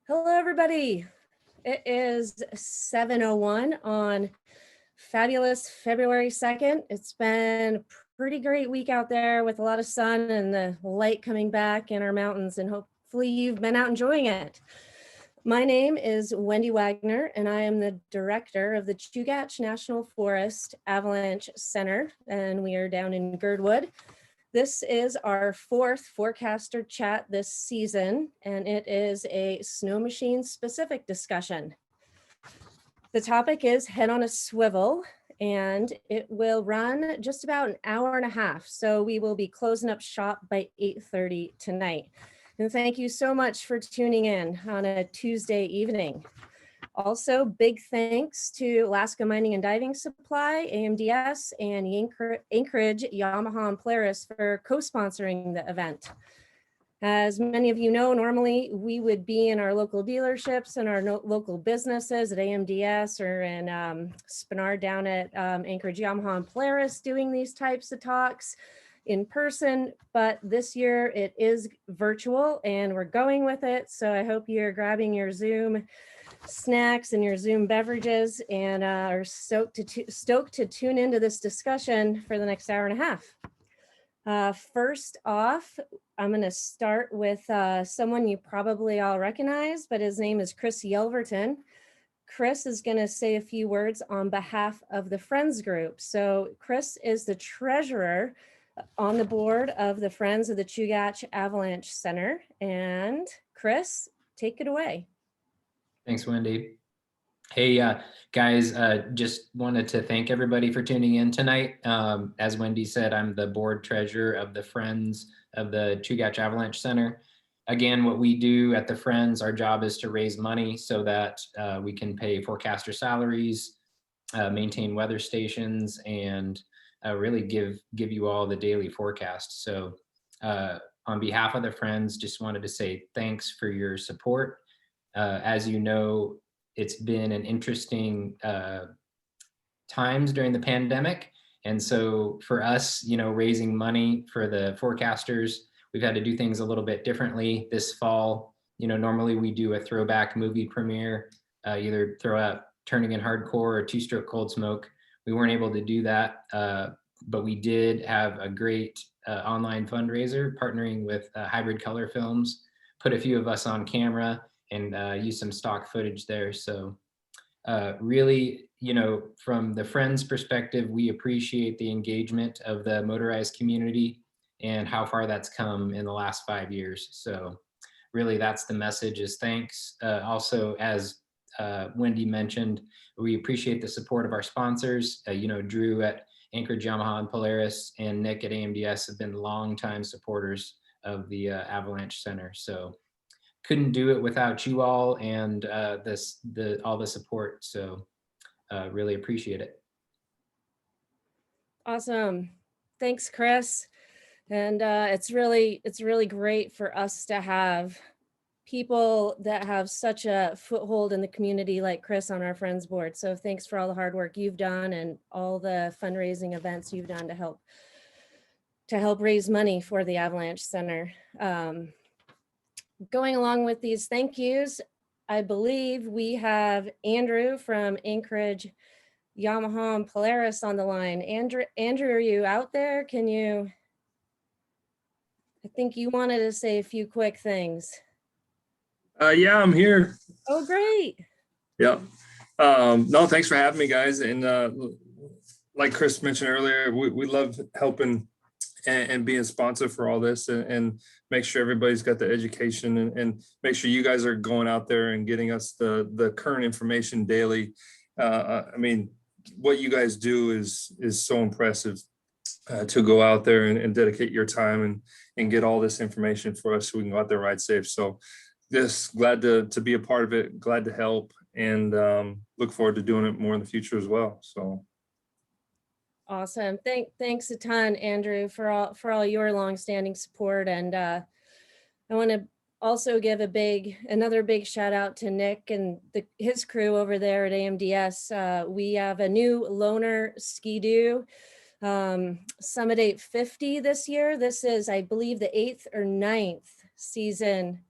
Hello, everybody. It is 7:01 on fabulous February 2nd. It's been a pretty great week out there with a lot of sun and the light coming back in our mountains, and hopefully you've been out enjoying it. My name is Wendy Wagner, and I am the director of the Chugach National Forest Avalanche Center, and we are down in Girdwood. This is our fourth forecaster chat this season, and it is a Snowmachine Specific discussion. The topic is Head on a Swivel, and it will run just about an hour and a half. So we will be closing up shop by 8:30 tonight. And thank you so much for tuning in on a Tuesday evening. Also, big thanks to Alaska Mining and Diving Supply, AMDS, and Anchorage, Yamaha, and Polaris for co-sponsoring the event. As many of you know, normally we would be in our local dealerships and our local businesses at AMDS or in Spinard down at Anchorage, Yamaha, and Polaris doing these types of talks in person, but this year it is virtual and we're going with it. So I hope you're grabbing your Zoom snacks and your Zoom beverages and are stoked to tune into this discussion for the next hour and a half. First off, I'm going to start with someone you probably all recognize, but his name is Chris Yelverton. Chris is going to say a few words on behalf of the Friends group. So Chris is the treasurer on the board of the Friends of the Chugach Avalanche Center. And Chris, take it away. Thanks, Wendy. Hey, guys, just wanted to thank everybody for tuning in tonight. As Wendy said, I'm the board treasurer of the Friends of the Chugach Avalanche Center. Again, what we do at the Friends, our job is to raise money so that we can pay forecaster salaries, maintain weather stations, and really give you all the daily forecast. So on behalf of the Friends, just wanted to say thanks for your support. As you know, it's been an interesting times during the pandemic. And so for us, raising money for the forecasters, we've had to do things a little bit differently this fall. Normally we do a throwback movie premiere, either throw out Turning in Hardcore or Two Stroke Cold Smoke. We weren't able to do that, but we did have a great online fundraiser partnering with Hybrid Color Films, put a few of us on camera and use some stock footage there. So really, from the Friends perspective, we appreciate the engagement of the motorized community and how far that's come in the last 5 years. So really that's the message, is thanks. Also, as Wendy mentioned, we appreciate the support of our sponsors. Drew at Anchorage, Yamaha, and Polaris, and Nick at AMDS have been longtime supporters of the Avalanche Center. So couldn't do it without you all and all the support. So really appreciate it. Awesome. Thanks, Chris. And it's really great for us to have people that have such a foothold in the community like Chris on our Friends board. So thanks for all the hard work you've done and all the fundraising events you've done to help raise money for the Avalanche Center. Going along with these thank yous, I believe we have Andrew from Anchorage, Yamaha, and Polaris on the line. Andrew, are you out there? I think you wanted to say a few quick things. Yeah, I'm here. Oh, great. Yeah. No, thanks for having me, guys. And like Chris mentioned earlier, we love helping and being a sponsor for all this and make sure everybody's got the education and make sure you guys are going out there and getting us the current information daily. I mean, what you guys do is so impressive to go out there and dedicate your time and get all this information for us so we can go out there and ride safe. So just glad to be a part of it, glad to help, and look forward to doing it more in the future as well. So awesome. Thanks a ton, Andrew, for all your longstanding support. And I want to also give another big shout out to Nick and his crew over there at AMDS. We have a new loaner Ski-Doo Summit 850 this year. This is, I believe, the 8th or 9th season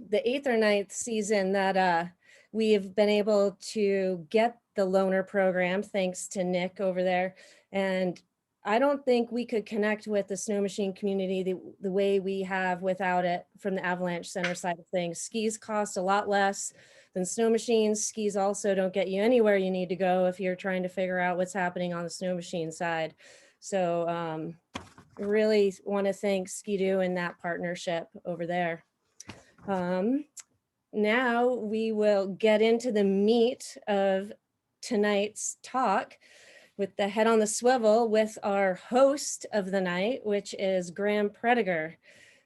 the 8th or 9th season that we have been able to get the loaner program, thanks to Nick over there. And I don't think we could connect with the snow machine community the way we have without it from the Avalanche Center side of things. Skis cost a lot less than snow machines. Skis also don't get you anywhere you need to go if you're trying to figure out what's happening on the snow machine side. So really want to thank Ski-Doo and that partnership over there. Now we will get into the meat of tonight's talk with the head on the swivel with our host of the night, which is Graham Predeger.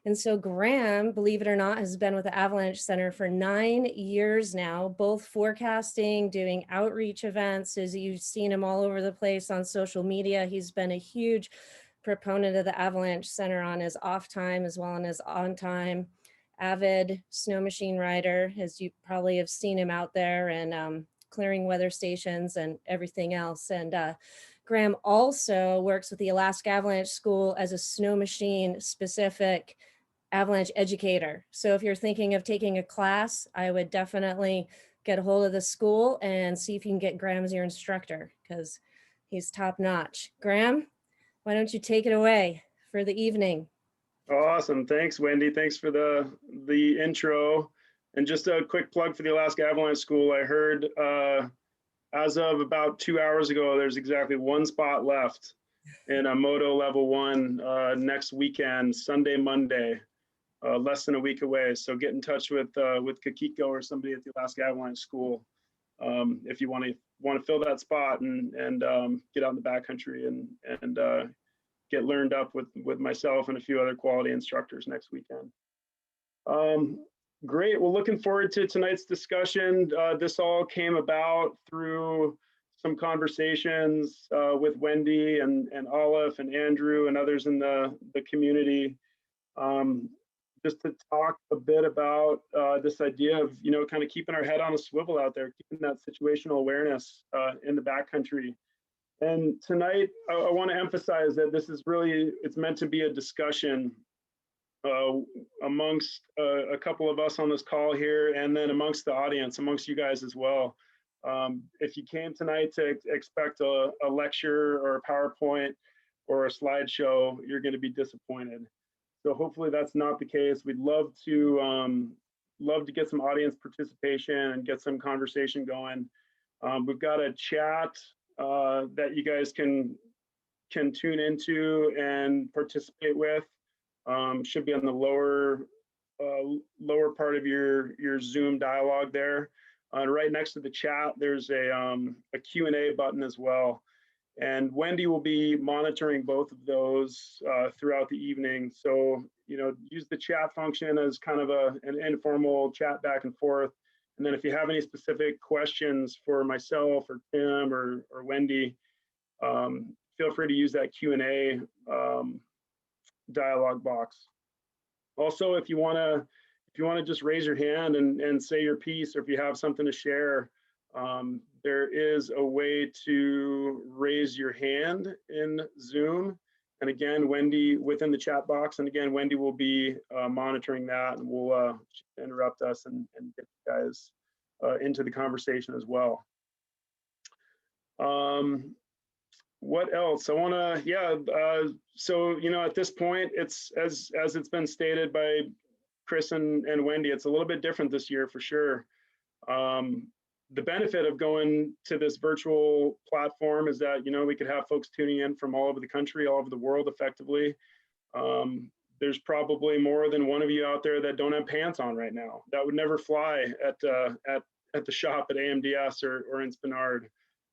And so Graham, believe it or not, has been with the Avalanche Center for 9 years now, both forecasting, doing outreach events. As you've seen him all over the place on social media, he's been a huge proponent of the Avalanche Center on his off time as well as on time. Avid snow machine rider, as you probably have seen him out there and clearing weather stations and everything else. And Graham also works with the Alaska Avalanche School as a snow machine specific avalanche educator. So if you're thinking of taking a class, I would definitely get a hold of the school and see if you can get Graham as your instructor, because he's top notch. Graham, why don't you take it away for the evening? Awesome. Thanks, Wendy. Thanks for the intro. And just a quick plug for the Alaska Avalanche School. I heard as of about 2 hours ago, there's exactly 1 spot left in a Moto Level 1 next weekend, Sunday, Monday, less than a week away. So get in touch with Kakiko or somebody at the Alaska Avalanche School if you want to fill that spot and get out in the backcountry and get learned up with myself and a few other quality instructors next weekend. Great. Well, looking forward to tonight's discussion. This all came about through some conversations with Wendy and Olive and Andrew and others in the community, just to talk a bit about this idea of, kind of keeping our head on a swivel out there, keeping that situational awareness in the backcountry. And tonight, I want to emphasize that this is really, it's meant to be a discussion amongst a couple of us on this call here, and then amongst the audience, amongst you guys as well. If you came tonight to expect a lecture or a PowerPoint or a slideshow, you're going to be disappointed. So hopefully that's not the case. We'd love to get some audience participation and get some conversation going. We've got a chat that you guys can tune into and participate with. Should be on the lower part of your Zoom dialogue there. Right next to the chat, there's a Q&A button as well. And Wendy will be monitoring both of those throughout the evening. So, use the chat function as kind of an informal chat back and forth. And then if you have any specific questions for myself or Tim or Wendy, feel free to use that Q&A dialog box. Also, if you want to just raise your hand and say your piece, or if you have something to share, there is a way to raise your hand in Zoom. And again, Wendy, within the chat box, and again, Wendy will be monitoring that, and will interrupt us and get you guys into the conversation as well. What else? I want to, so, at this point, it's as it's been stated by Chris and Wendy, it's a little bit different this year for sure. The benefit of going to this virtual platform is that, we could have folks tuning in from all over the country, all over the world effectively. There's probably more than one of you out there that don't have pants on right now. That would never fly at the shop at AMDS or in Spinard.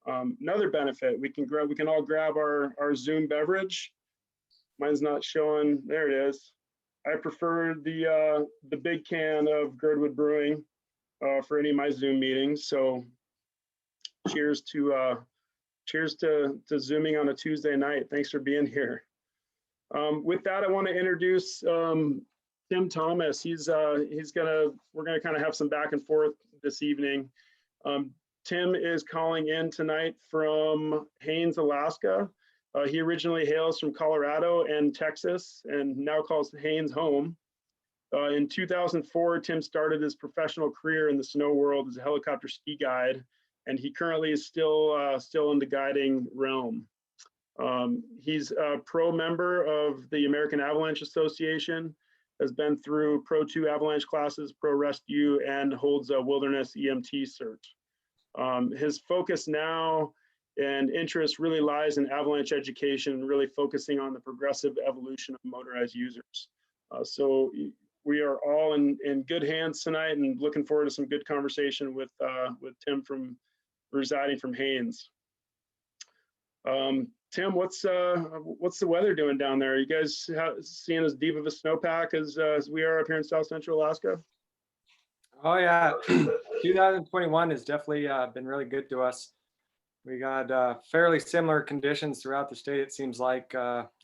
Another benefit, we can all grab our Zoom beverage. Mine's not showing. There it is. I prefer the big can of Girdwood Brewing for any of my Zoom meetings. So cheers to Zooming on a Tuesday night. Thanks for being here. With that, I want to introduce Tim Thomas. We're gonna kind of have some back and forth this evening. Tim is calling in tonight from Haines, Alaska. He originally hails from Colorado and Texas, and now calls Haines home. In 2004, Tim started his professional career in the snow world as a helicopter ski guide, and he currently is still in the guiding realm. He's a pro member of the American Avalanche Association, has been through Pro 2 avalanche classes, Pro Rescue, and holds a wilderness EMT cert. His focus now and interest really lies in avalanche education, really focusing on the progressive evolution of motorized users. So we are all in good hands tonight, and looking forward to some good conversation with Tim residing from Haines. Tim, what's the weather doing down there? Are you guys seeing as deep of a snowpack as we are up here in South Central Alaska? Oh yeah, 2021 has definitely been really good to us. We got fairly similar conditions throughout the state. It seems like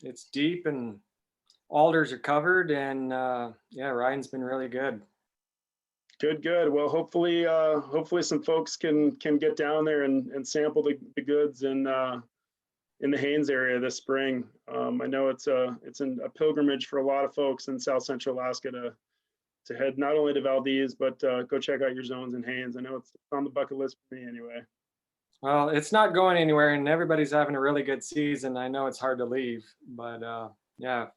it's deep and alders are covered, and yeah, riding's been really good. Good. Well, hopefully some folks can get down there and sample the goods in the Haines area this spring. I know it's a pilgrimage for a lot of folks in South Central Alaska to head not only to Valdez, but go check out your zones in Haines. I know it's on the bucket list for me anyway. Well, it's not going anywhere, and everybody's having a really good season. I know it's hard to leave, but yeah,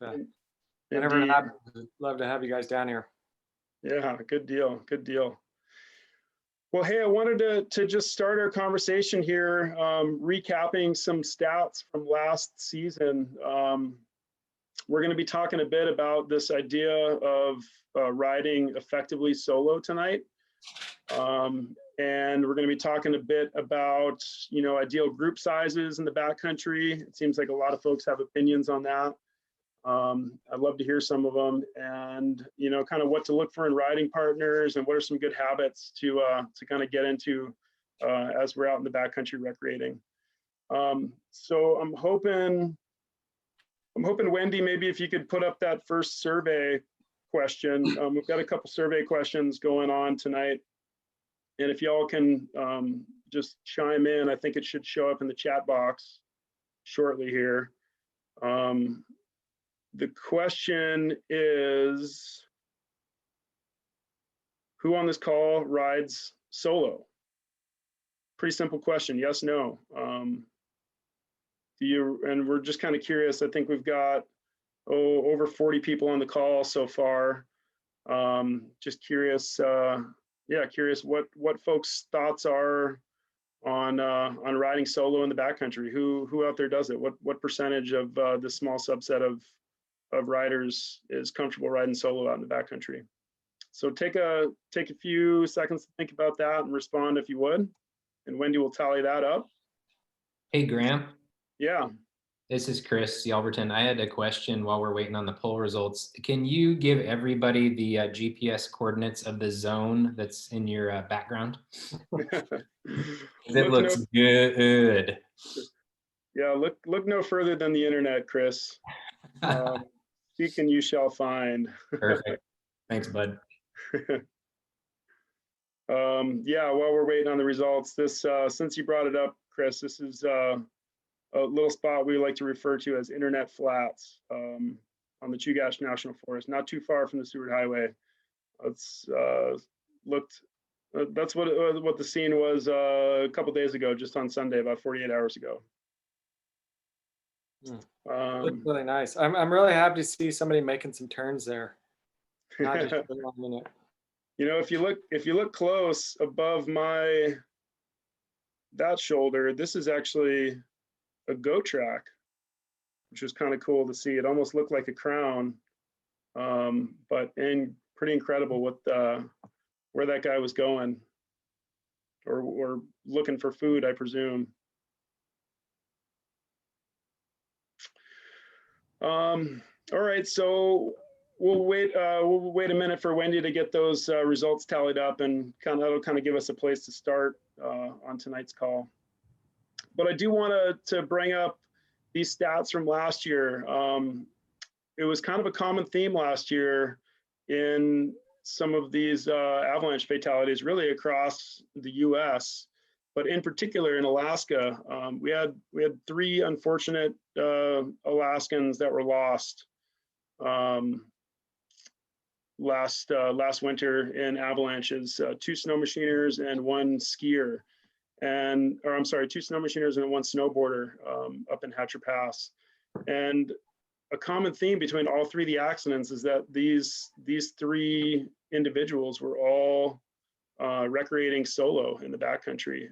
whenever it happens, I'd love to have you guys down here. Yeah, good deal. Well, hey, I wanted to just start our conversation here, recapping some stats from last season. We're going to be talking a bit about this idea of riding effectively solo tonight. And we're going to be talking a bit about, ideal group sizes in the backcountry. It seems like a lot of folks have opinions on that. I'd love to hear some of them, and kind of what to look for in riding partners, and what are some good habits to kind of get into as we're out in the backcountry recreating. So I'm hoping Wendy, maybe if you could put up that first survey question. We've got a couple survey questions going on tonight, and if y'all can just chime in, I think it should show up in the chat box shortly here. The question is, who on this call rides solo? Pretty simple question, yes, no. And we're just kind of curious. I think we've got over 40 people on the call so far. Just curious, curious what folks' thoughts are on riding solo in the backcountry. Who out there does it? What percentage of this small subset of riders is comfortable riding solo out in the backcountry? So take a few seconds to think about that and respond if you would, and Wendy will tally that up. Hey, Graham. Yeah. This is Chris Yelverton. I had a question while we're waiting on the poll results. Can you give everybody the GPS coordinates of the zone that's in your background? It looks good. Yeah, look no further than the internet, Chris. Seek and you shall find. Perfect. Thanks, bud. Yeah, while we're waiting on the results, this since you brought it up, Chris, this is a little spot we like to refer to as Internet Flats on the Chugach National Forest, not too far from the Seward Highway. It's that's what the scene was a couple days ago, just on Sunday, about 48 hours ago. Looks really nice. I'm really happy to see somebody making some turns there. Not just in it. If you look close above that shoulder, this is actually a goat track, which was kind of cool to see. It almost looked like a crown, but pretty incredible where that guy was going, or looking for food, I presume. All right, so we'll wait a minute for Wendy to get those results tallied up, and that'll kind of give us a place to start on tonight's call. But I do want to bring up these stats from last year. It was kind of a common theme last year in some of these avalanche fatalities, really across the U.S., but in particular in Alaska. We had 3 unfortunate Alaskans that were lost. last winter in avalanches, 2 snow machiners and 1 skier, or I'm sorry, 2 snow machiners and 1 snowboarder up in Hatcher Pass. And a common theme between all 3 of the accidents is that these 3 individuals were all recreating solo in the backcountry.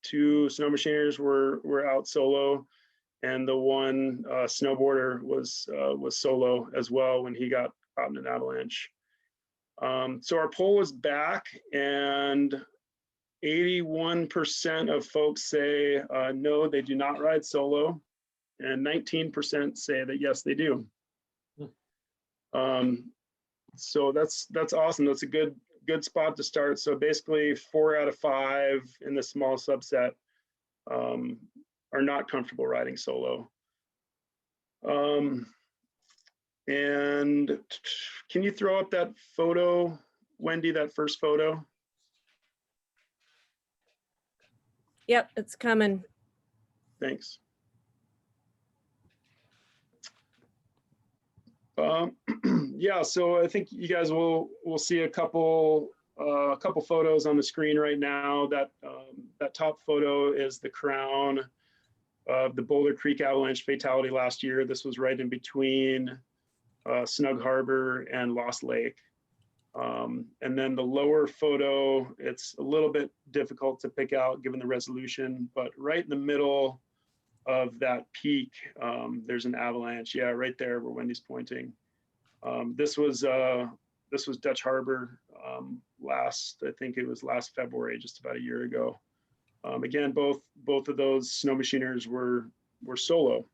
2 snow machiners were out solo, and the 1 snowboarder was solo as well when he got caught in an avalanche. So our poll is back, and 81% of folks say no, they do not ride solo, and 19% say that yes, they do. So that's awesome. That's a good spot to start. So basically 4 out of 5 in the small subset are not comfortable riding solo. And can you throw up that photo, Wendy, that first photo? Yep, it's coming. Thanks. Yeah, so I think you guys will see a couple photos on the screen right now. That top photo is the crown of the Boulder Creek avalanche fatality last year. This was right in between Snug Harbor and Lost Lake. And then the lower photo, it's a little bit difficult to pick out given the resolution, but right in the middle of that peak, there's an avalanche. Yeah, right there where Wendy's pointing. This was Dutch Harbor I think it was last February, just about a year ago. Again, both of those snow machiners were solo.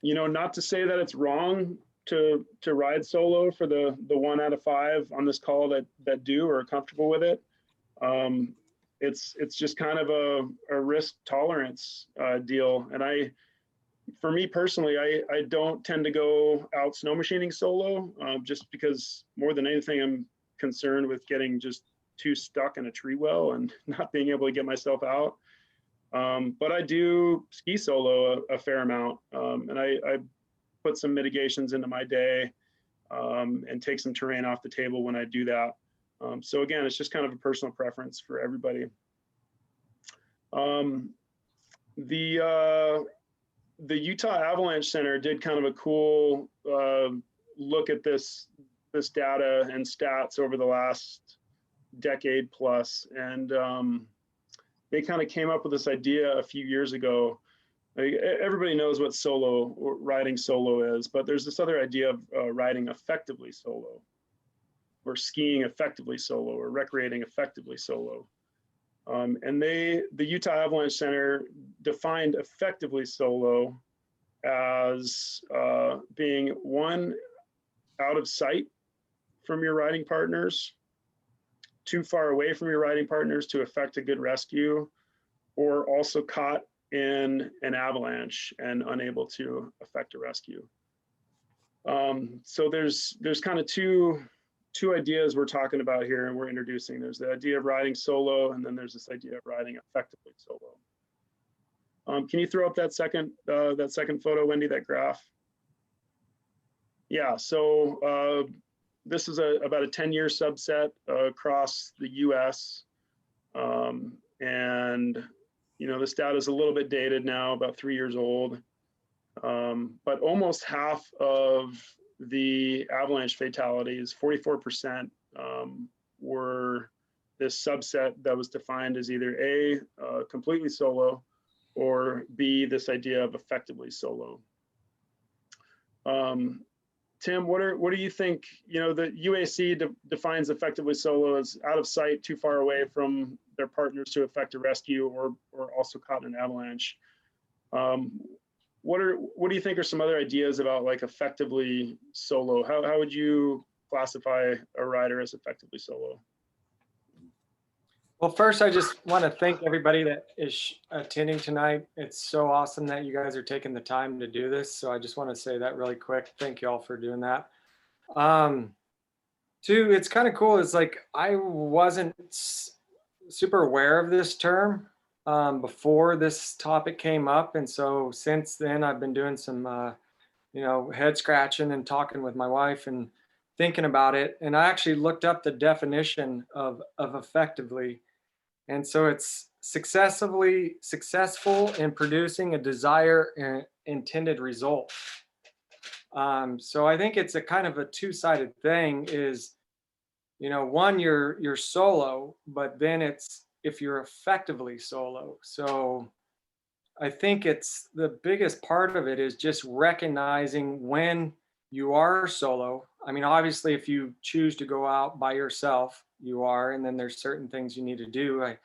You know, not to say that it's wrong to ride solo for the 1 out of 5 on this call that do or are comfortable with it. It's just kind of a risk tolerance deal. And for me personally, I don't tend to go out snow machining solo just because more than anything, I'm concerned with getting just too stuck in a tree well and not being able to get myself out. But I do ski solo a fair amount, and I put some mitigations into my day and take some terrain off the table when I do that. So again, it's just kind of a personal preference for everybody. The Utah Avalanche Center did kind of a cool look at this data and stats over the last decade plus, and they kind of came up with this idea a few years ago. Everybody knows what riding solo is, but there's this other idea of riding effectively solo, or skiing effectively solo, or recreating effectively solo. And the Utah Avalanche Center defined effectively solo as being 1, out of sight from your riding partners, too far away from your riding partners to effect a good rescue, or also caught in an avalanche and unable to effect a rescue. So there's kind of two ideas we're talking about here and we're introducing. There's the idea of riding solo, and then there's this idea of riding effectively solo. Can you throw up that second photo, Wendy, that graph? Yeah, so this is about a 10-year subset across the US. And you know, this data is a little bit dated now, about 3 years old. But almost half of the avalanche fatalities, 44%, were this subset that was defined as either A, completely solo, or B, this idea of effectively solo. Tim, what do you think? You know, the UAC defines effectively solo as out of sight, too far away from their partners to effect a rescue, or also caught in an avalanche. What do you think are some other ideas about like effectively solo? How would you classify a rider as effectively solo? Well, first, I just want to thank everybody that is attending tonight. It's so awesome that you guys are taking the time to do this. So I just want to say that really quick. Thank you all for doing that. Two, it's kind of cool. It's like I wasn't super aware of this term before this topic came up. And so since then, I've been doing some head scratching and talking with my wife and thinking about it. And I actually looked up the definition of effectively. And so it's successful in producing a desired and intended result. So I think it's a kind of a two-sided thing is, one, you're solo, but then it's if you're effectively solo. So I think it's the biggest part of it is just recognizing when you are solo. I mean, obviously, if you choose to go out by yourself, you are, and then there's certain things you need to do. I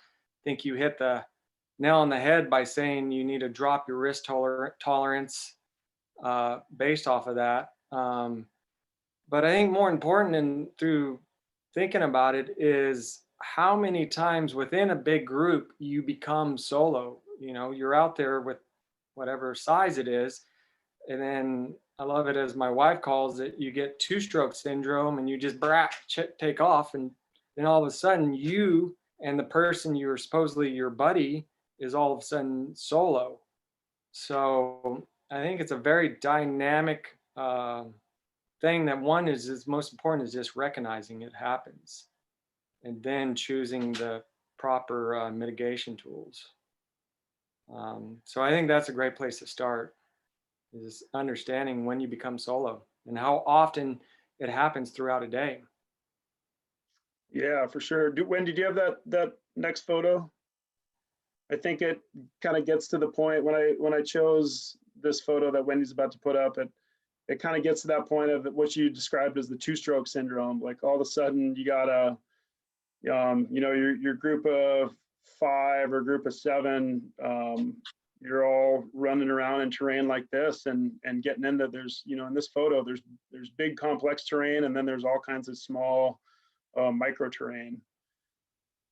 think you hit the nail on the head by saying you need to drop your risk tolerance based off of that. But I think more important and through thinking about it is how many times within a big group you become solo. You're out there with whatever size it is. And then I love it as my wife calls it, you get two-stroke syndrome and you just take off. And then all of a sudden you and the person you're supposedly your buddy is all of a sudden solo. So I think it's a very dynamic thing that one is most important is just recognizing it happens and then choosing the proper mitigation tools. So I think that's a great place to start is understanding when you become solo and how often it happens throughout a day. Yeah, for sure. Wendy, do you have that next photo? I think it kind of gets to the point when I chose this photo that Wendy's about to put up, it kind of gets to that point of what you described as the two-stroke syndrome. Like all of a sudden you got your group of 5 or group of 7, you're all running around in terrain like this and getting into, there's, in this photo, there's big complex terrain, and then there's all kinds of small micro terrain.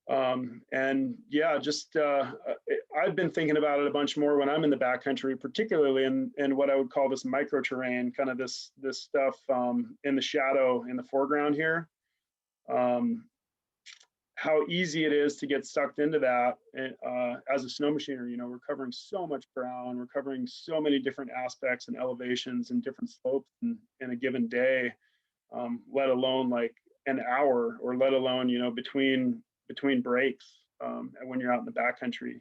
And yeah, just I've been thinking about it a bunch more when I'm in the backcountry, particularly in what I would call this micro terrain, kind of this stuff in the shadow in the foreground here. How easy it is to get sucked into that as a snow machiner. We're covering so much ground, we're covering so many different aspects and elevations and different slopes in a given day, let alone like an hour, or let alone between breaks when you're out in the backcountry.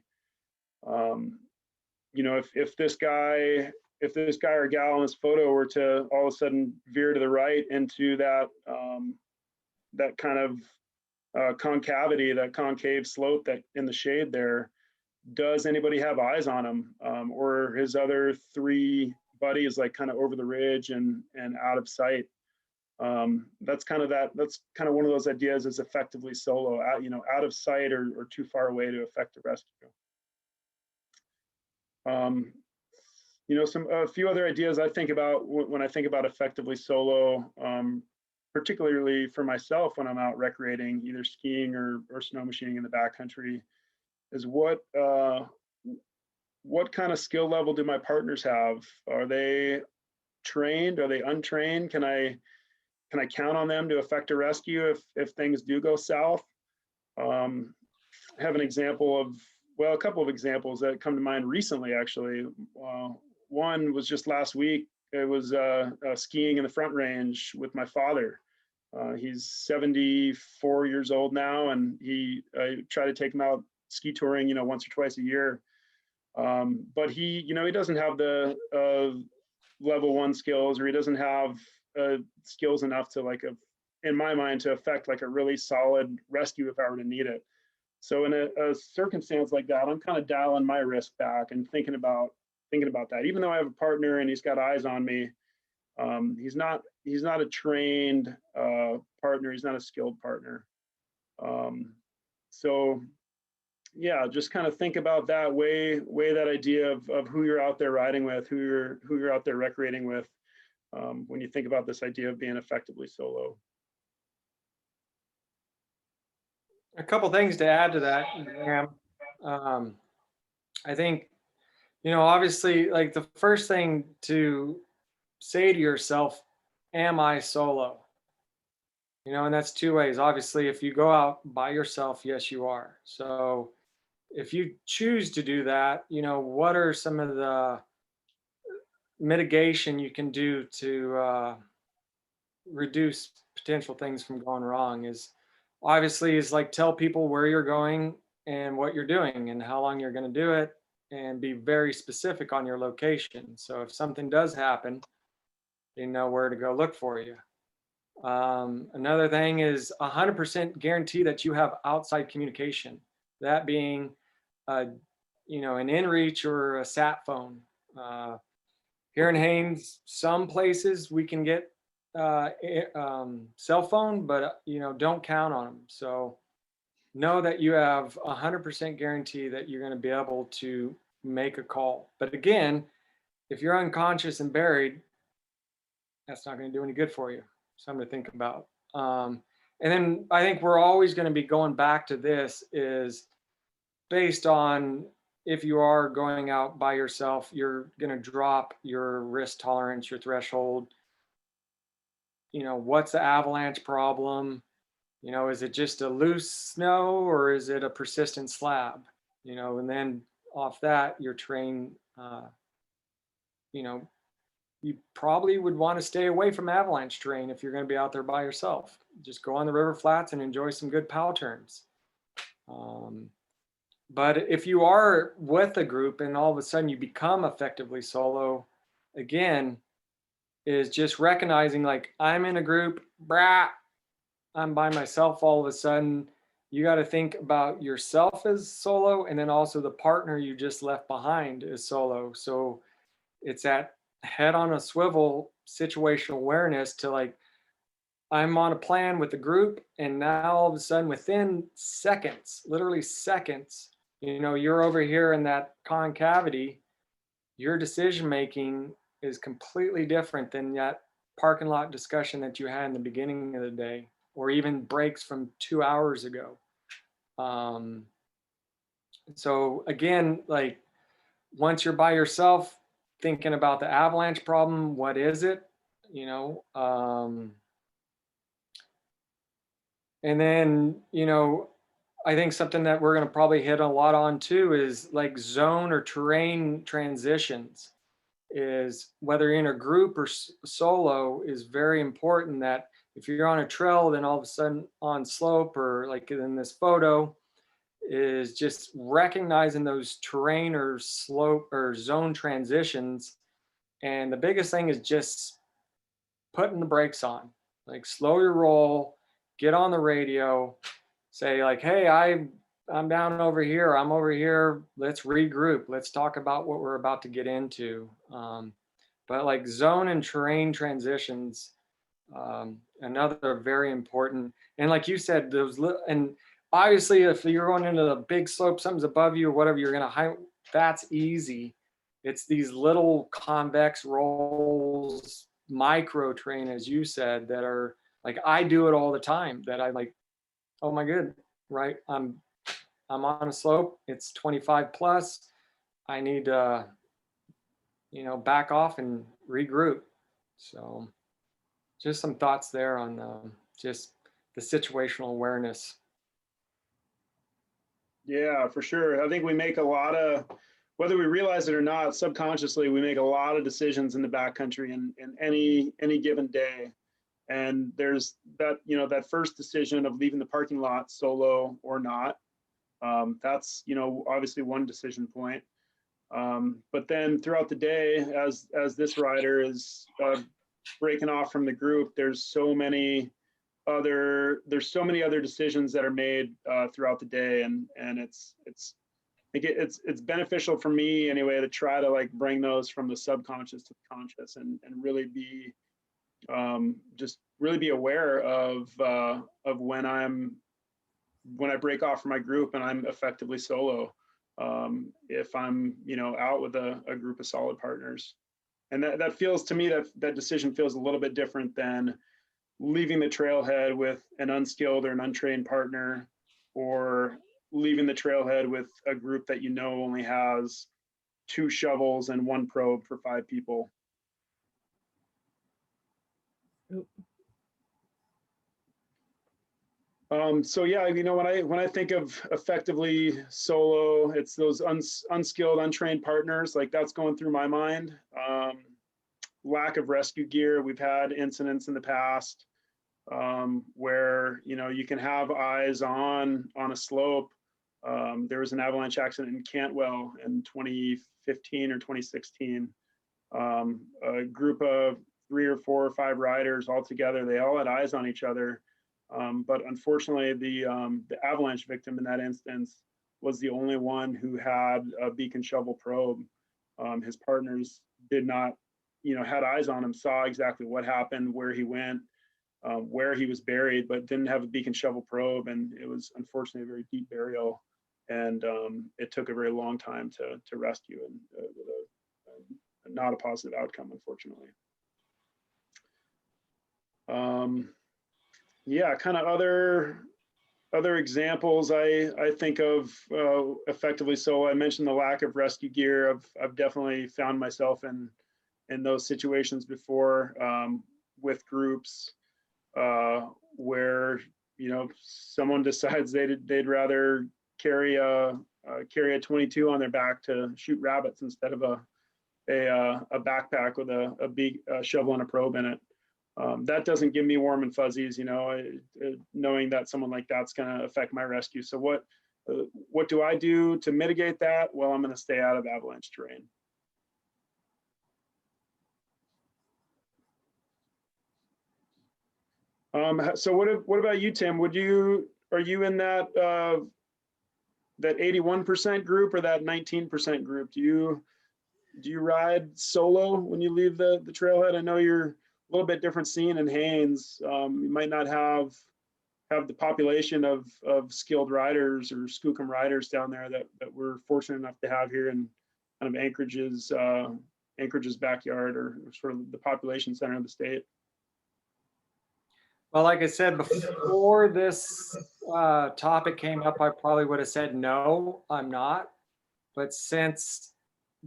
If this guy or gal in this photo were to all of a sudden veer to the right into that kind of concavity, that concave slope that in the shade there, does anybody have eyes on him, or his other 3 buddies like kind of over the ridge and out of sight? That's kind of one of those ideas is effectively solo, out of sight or too far away to effect a rescue. A few other ideas I think about when I think about effectively solo, particularly for myself when I'm out recreating, either skiing or snow machining in the backcountry, is what kind of skill level do my partners have? Are they trained? Are they untrained? Can I count on them to effect a rescue if things do go south? I have an example of, a couple of examples that come to mind recently, actually. One was just last week. It was skiing in the Front Range with my father. He's 74 years old now, and I try to take him out ski touring, once or twice a year. But he doesn't have the level 1 skills, or he doesn't have skills enough to in my mind, to affect like a really solid rescue if I were to need it. So in a circumstance like that, I'm kind of dialing my risk back and thinking about that. Even though I have a partner and he's got eyes on me, he's not a trained partner. He's not a skilled partner. So yeah, just kind of think about that, weigh that idea of who you're out there riding with, who you're out there recreating with, when you think about this idea of being effectively solo. A couple things to add to that, Graham. I think, obviously, like the first thing to say to yourself, am I solo? And that's 2 ways. Obviously, if you go out by yourself, yes, you are. So if you choose to do that, what are some of the mitigation you can do to reduce potential things from going wrong is obviously is like tell people where you're going and what you're doing and how long you're going to do it, and be very specific on your location. So if something does happen, they know where to go look for you. Another thing is 100% guarantee that you have outside communication, that being an inReach or a sat phone. Here in Haines, some places we can get cell phone, but don't count on them. So know that you have 100% guarantee that you're going to be able to make a call. But again, if you're unconscious and buried, that's not going to do any good for you. Something to think about. And then I think we're always going to be going back to this is based on if you are going out by yourself, you're going to drop your risk tolerance, your threshold. What's the avalanche problem? Is it just a loose snow or is it a persistent slab? And then off that, your terrain, you probably would want to stay away from avalanche terrain if you're going to be out there by yourself. Just go on the river flats and enjoy some good pow turns. But if you are with a group and all of a sudden you become effectively solo, again, is just recognizing like I'm in a group, I'm by myself all of a sudden. You got to think about yourself as solo, and then also the partner you just left behind is solo. So it's that head on a swivel situational awareness to like, I'm on a plan with the group, and now all of a sudden within seconds, literally seconds, you're over here in that concavity, your decision making is completely different than that parking lot discussion that you had in the beginning of the day, or even breaks from 2 hours ago. So again, like once you're by yourself thinking about the avalanche problem, what is it? And then, I think something that we're going to probably hit a lot on too is like zone or terrain transitions. Is whether you're in a group or solo is very important, that if you're on a trail, then all of a sudden on slope, or like in this photo, is just recognizing those terrain or slope or zone transitions. And the biggest thing is just putting the brakes on, like slow your roll, get on the radio, say like, hey, I'm down over here, I'm over here, let's regroup, let's talk about what we're about to get into. But like zone and terrain transitions, another very important. And like you said, and obviously if you're going into the big slope, something's above you or whatever, you're going to high, that's easy. It's these little convex rolls, micro terrain, as you said, that are like, I do it all the time, that I like, oh my good, right? I'm on a slope, it's 25 plus, I need to, back off and regroup. So just some thoughts there on just the situational awareness. Yeah, for sure. I think we make a lot of, whether we realize it or not, subconsciously, we make a lot of decisions in the backcountry in any given day. And there's that, that first decision of leaving the parking lot solo or not. That's, obviously one decision point. But then throughout the day, as this rider is breaking off from the group, there's so many other decisions that are made throughout the day, and it's beneficial for me anyway to try to like bring those from the subconscious to the conscious, and really be just really be aware of when I break off from my group and I'm effectively solo, if I'm out with a group of solid partners. And that feels to me, that decision feels a little bit different than leaving the trailhead with an unskilled or an untrained partner, or leaving the trailhead with a group that only has 2 shovels and 1 probe for 5 people. So yeah, when I think of effectively solo, it's those unskilled, untrained partners. Like that's going through my mind. lack of rescue gear. We've had incidents in the past where, you know, you can have eyes on a slope. There was an avalanche accident in Cantwell in 2015 or 2016. A group of 3 or 4 or 5 riders all together, they all had eyes on each other. But unfortunately, the avalanche victim in that instance was the only one who had a beacon shovel probe. His partners did not, you know, had eyes on him, saw exactly what happened, where he went, where he was buried, but didn't have a beacon shovel probe. And it was unfortunately a very deep burial. And it took a very long time to rescue, and with not a positive outcome, unfortunately. Yeah, kind of other examples I think of effectively. So I mentioned the lack of rescue gear. I've definitely found myself in those situations before with groups where, you know, someone decides they'd rather carry a 22 on their back to shoot rabbits instead of a backpack with a big shovel and a probe in it. That doesn't give me warm and fuzzies, you know, knowing that someone like that's going to affect my rescue. So what do I do to mitigate that? Well, I'm going to stay out of avalanche terrain. So what about you, Tim? Are you in that 81% group or that 19% group? Do you ride solo when you leave the trailhead? I know you're a little bit different scene in Haines. You might not have the population of skilled riders or skookum riders down there that we're fortunate enough to have here in kind of Anchorage's backyard, or sort of the population center of the state. Well, like I said, before this topic came up, I probably would have said no, I'm not. But since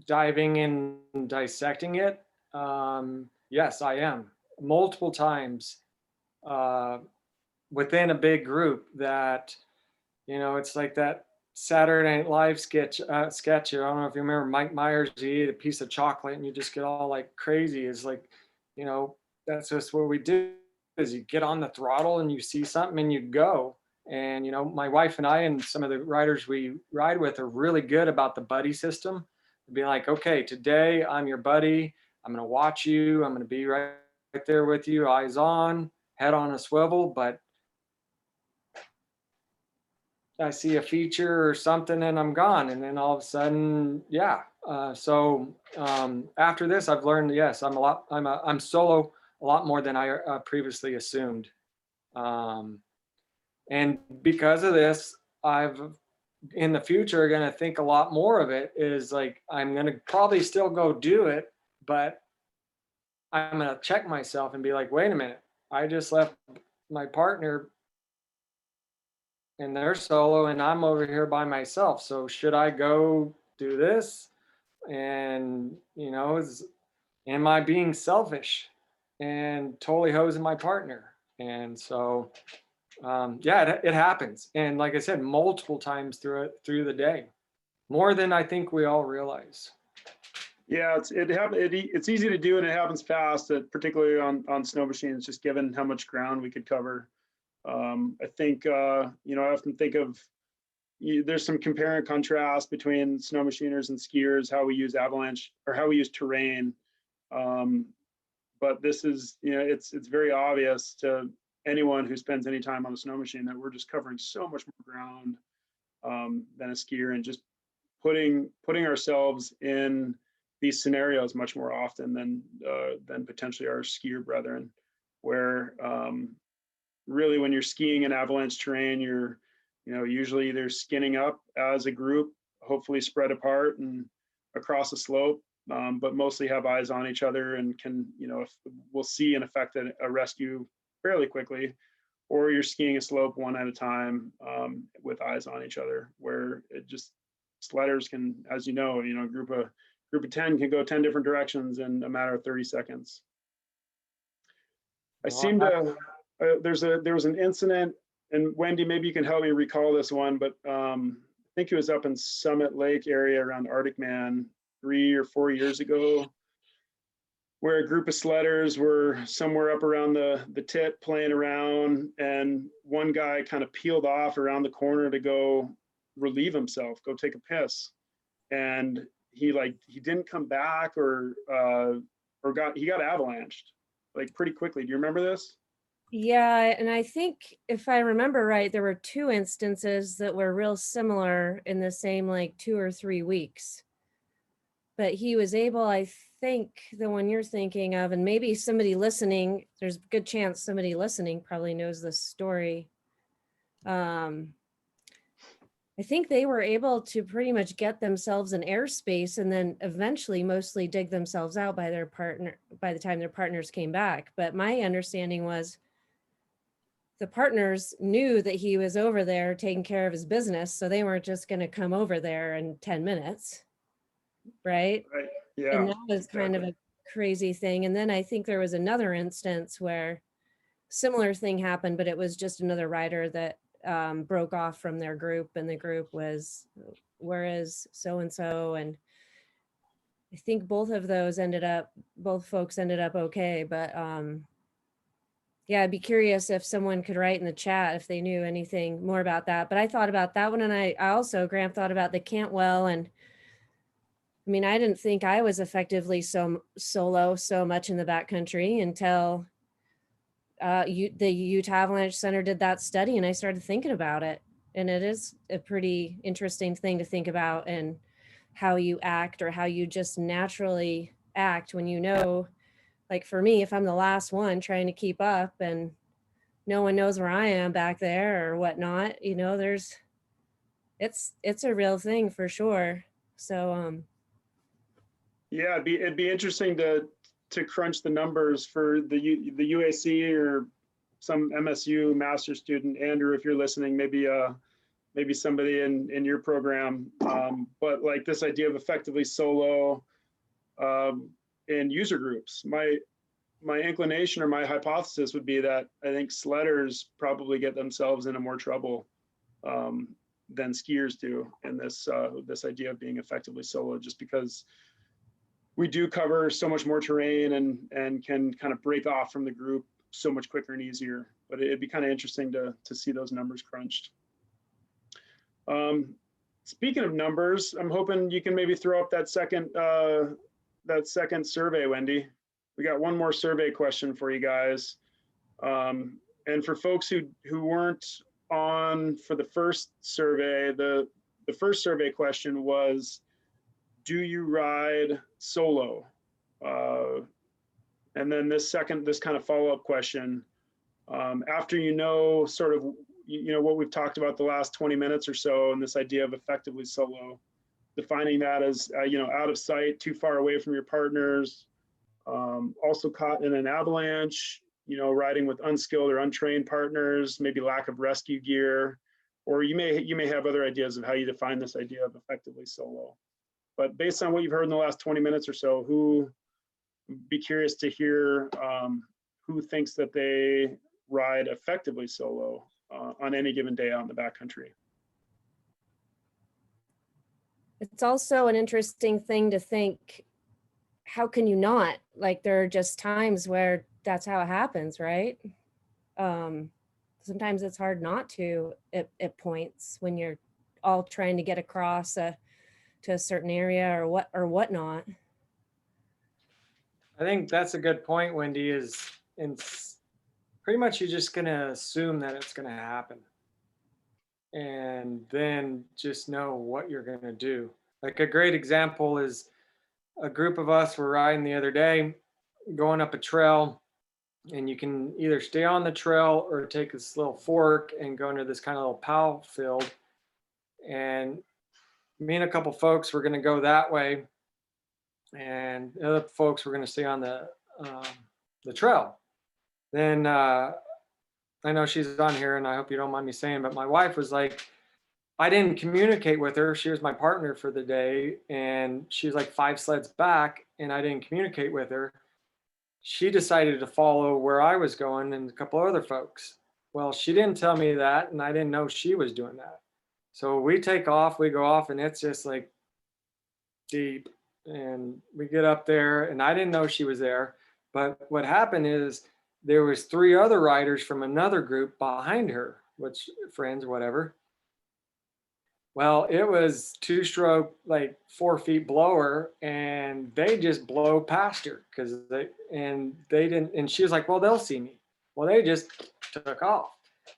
diving in and dissecting it, yes, I am. Multiple times within a big group that, you know, it's like that Saturday Night Live sketch. I don't know if you remember Mike Myers, he ate a piece of chocolate and you just get all like crazy. It's like, you know, that's just what we do, is you get on the throttle and you see something and you go. And, you know, my wife and I and some of the riders we ride with are really good about the buddy system. Be like, okay, today I'm your buddy. I'm going to watch you. I'm going to be right there with you, eyes on, head on a swivel. But I see a feature or something and I'm gone. And then all of a sudden, yeah. So after this, I've learned, yes, I'm solo a lot more than I previously assumed. And because of this, I've in the future going to think a lot more of it, is like, I'm going to probably still go do it, but I'm going to check myself and be like, wait a minute, I just left my partner and they're solo and I'm over here by myself. So should I go do this? And, you know, am I being selfish and totally hosing my partner? And so, yeah, it happens. And like I said, multiple times through the day, more than I think we all realize. Yeah, it's easy to do and it happens fast, particularly on snow machines, just given how much ground we could cover. I think, you know, I often think of, there's some compare and contrast between snow machiners and skiers, how we use avalanche or how we use terrain. But this is, you know, it's very obvious to anyone who spends any time on a snow machine that we're just covering so much more ground than a skier, and just putting ourselves in these scenarios much more often than potentially our skier brethren, where really when you're skiing in avalanche terrain, you're, you know, usually either skinning up as a group, hopefully spread apart and across a slope, but mostly have eyes on each other and can, you know, we'll see and affect a rescue fairly quickly, or you're skiing a slope one at a time with eyes on each other, where it just, sledders can, as you know, a group of 10 can go 10 different directions in a matter of 30 seconds. I seem to, there was an incident, and Wendy, maybe you can help me recall this one, but I think it was up in Summit Lake area around Arctic Man 3 or 4 years ago, where a group of sledders were somewhere up around the tit playing around, and one guy kind of peeled off around the corner to go relieve himself, go take a piss. And he didn't come back, or he got avalanched like pretty quickly. Do you remember this? Yeah, and I think if I remember right, there were 2 instances that were real similar in the same like 2 or 3 weeks. But he was able, I think, the one you're thinking of, and maybe somebody listening, there's a good chance somebody listening probably knows this story. I think they were able to pretty much get themselves an airspace and then eventually mostly dig themselves out by their partner by the time their partners came back. But my understanding was the partners knew that he was over there taking care of his business, so they weren't just going to come over there in 10 minutes, right? Right. Yeah. And that was kind of a crazy thing. And then I think there was another instance where similar thing happened, but it was just another rider that broke off from their group, and the group was, where is so-and-so? And I think both folks ended up okay. But yeah, I'd be curious if someone could write in the chat if they knew anything more about that. But I thought about that one, and I also, Graham, thought about the Cantwell. And I mean, I didn't think I was effectively solo so much in the backcountry until the Utah Avalanche Center did that study, and I started thinking about it. And it is a pretty interesting thing to think about, and how you act, or how you just naturally act when you know, like for me, if I'm the last one trying to keep up and no one knows where I am back there or whatnot, you know, it's a real thing for sure. So Yeah, it'd be interesting to crunch the numbers for the UAC or some MSU master student. Andrew, if you're listening, maybe somebody in your program. But like this idea of effectively solo in user groups, my inclination or my hypothesis would be that I think sledders probably get themselves into more trouble than skiers do in this idea of being effectively solo, just because we do cover so much more terrain and can kind of break off from the group so much quicker and easier. But it'd be kind of interesting to see those numbers crunched. Speaking of numbers, I'm hoping you can maybe throw up that second survey, Wendy. We got one more survey question for you guys. And for folks who weren't on for the first survey, the first survey question was, do you ride solo? And then this kind of follow-up question, after you know sort of what we've talked about the last 20 minutes or so, and this idea of effectively solo, defining that as out of sight, too far away from your partners, also caught in an avalanche, riding with unskilled or untrained partners, maybe lack of rescue gear, or you may have other ideas of how you define this idea of effectively solo. But based on what you've heard in the last 20 minutes or so, who be curious to hear who thinks that they ride effectively solo on any given day out in the backcountry. it's also an interesting thing to think, how can you not? Like, there are just times where that's how it happens, right? Sometimes it's hard not to at points when you're all trying to get across to a certain area or whatnot. I think that's a good point, Wendy, is pretty much you're just going to assume that it's going to happen. And then just know what you're going to do. Like a great example is a group of us were riding the other day, going up a trail, and you can either stay on the trail or take this little fork and go into this kind of little POW field. And me and a couple folks were going to go that way, and the other folks were going to stay on the trail. Then I know she's on here, and I hope you don't mind me saying, but my wife was like, I didn't communicate with her. She was my partner for the day, and she's like 5 sleds back, and I didn't communicate with her. She decided to follow where I was going and a couple other folks. Well, she didn't tell me that, and I didn't know she was doing that. So we take off, we go off, and it's just like deep. and we get up there, and I didn't know she was there. But what happened is there was 3 other riders from another group behind her, which friends or whatever. Well, it was 2-stroke, like 4 feet blower, and they just blow past her because they didn't, and she was like, well, they'll see me. Well, they just took off.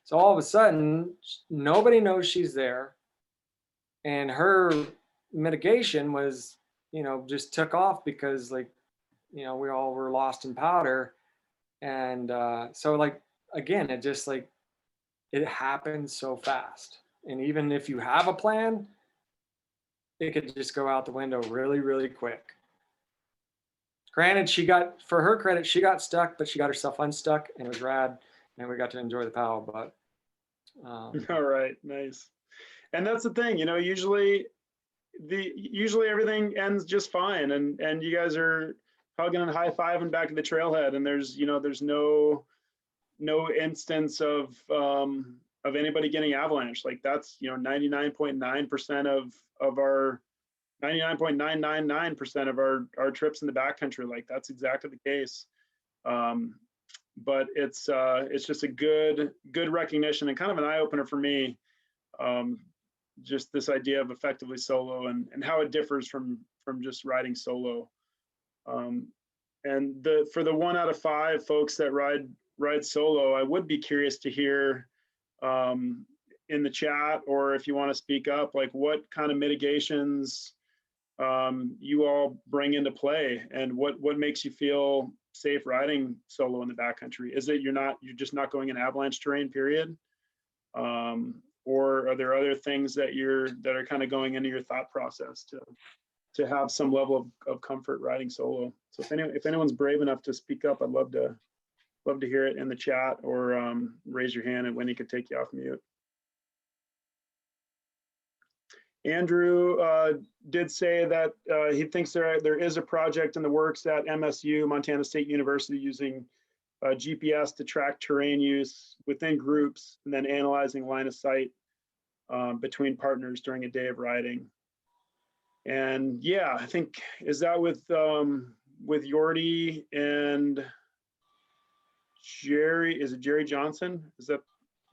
So all of a sudden, nobody knows she's there. And her mitigation was, just took off because like, we all were lost in powder. And so like, again, it just like, it happens so fast. And even if you have a plan, it could just go out the window really, really quick. Granted, for her credit, she got stuck, but she got herself unstuck and it was rad. And we got to enjoy the POW, but. All right, nice. And that's the thing, usually everything ends just fine. And you guys are hugging and high-fiving back at the trailhead. And there's no instance of anybody getting avalanche. Like that's 99.9% of our 99.999% of our trips in the backcountry. Like that's exactly the case. But it's just a good recognition and kind of an eye opener for me. Just this idea of effectively solo and how it differs from just riding solo. And for the 1 out of 5 folks that ride solo, I would be curious to hear in the chat, or if you want to speak up, like what kind of mitigations you all bring into play, and what makes you feel safe riding solo in the backcountry? Is it you're just not going in avalanche terrain, period? Or are there other things that are kind of going into your thought process to have some level of comfort riding solo? So if anyone's brave enough to speak up, I'd love to hear it in the chat, or raise your hand and Wendy could take you off mute. Andrew did say that he thinks there is a project in the works at MSU, Montana State University, using GPS to track terrain use within groups and then analyzing line of sight between partners during a day of riding. And yeah, I think, is that with Yordi and Jerry? Is it Jerry Johnson? Is that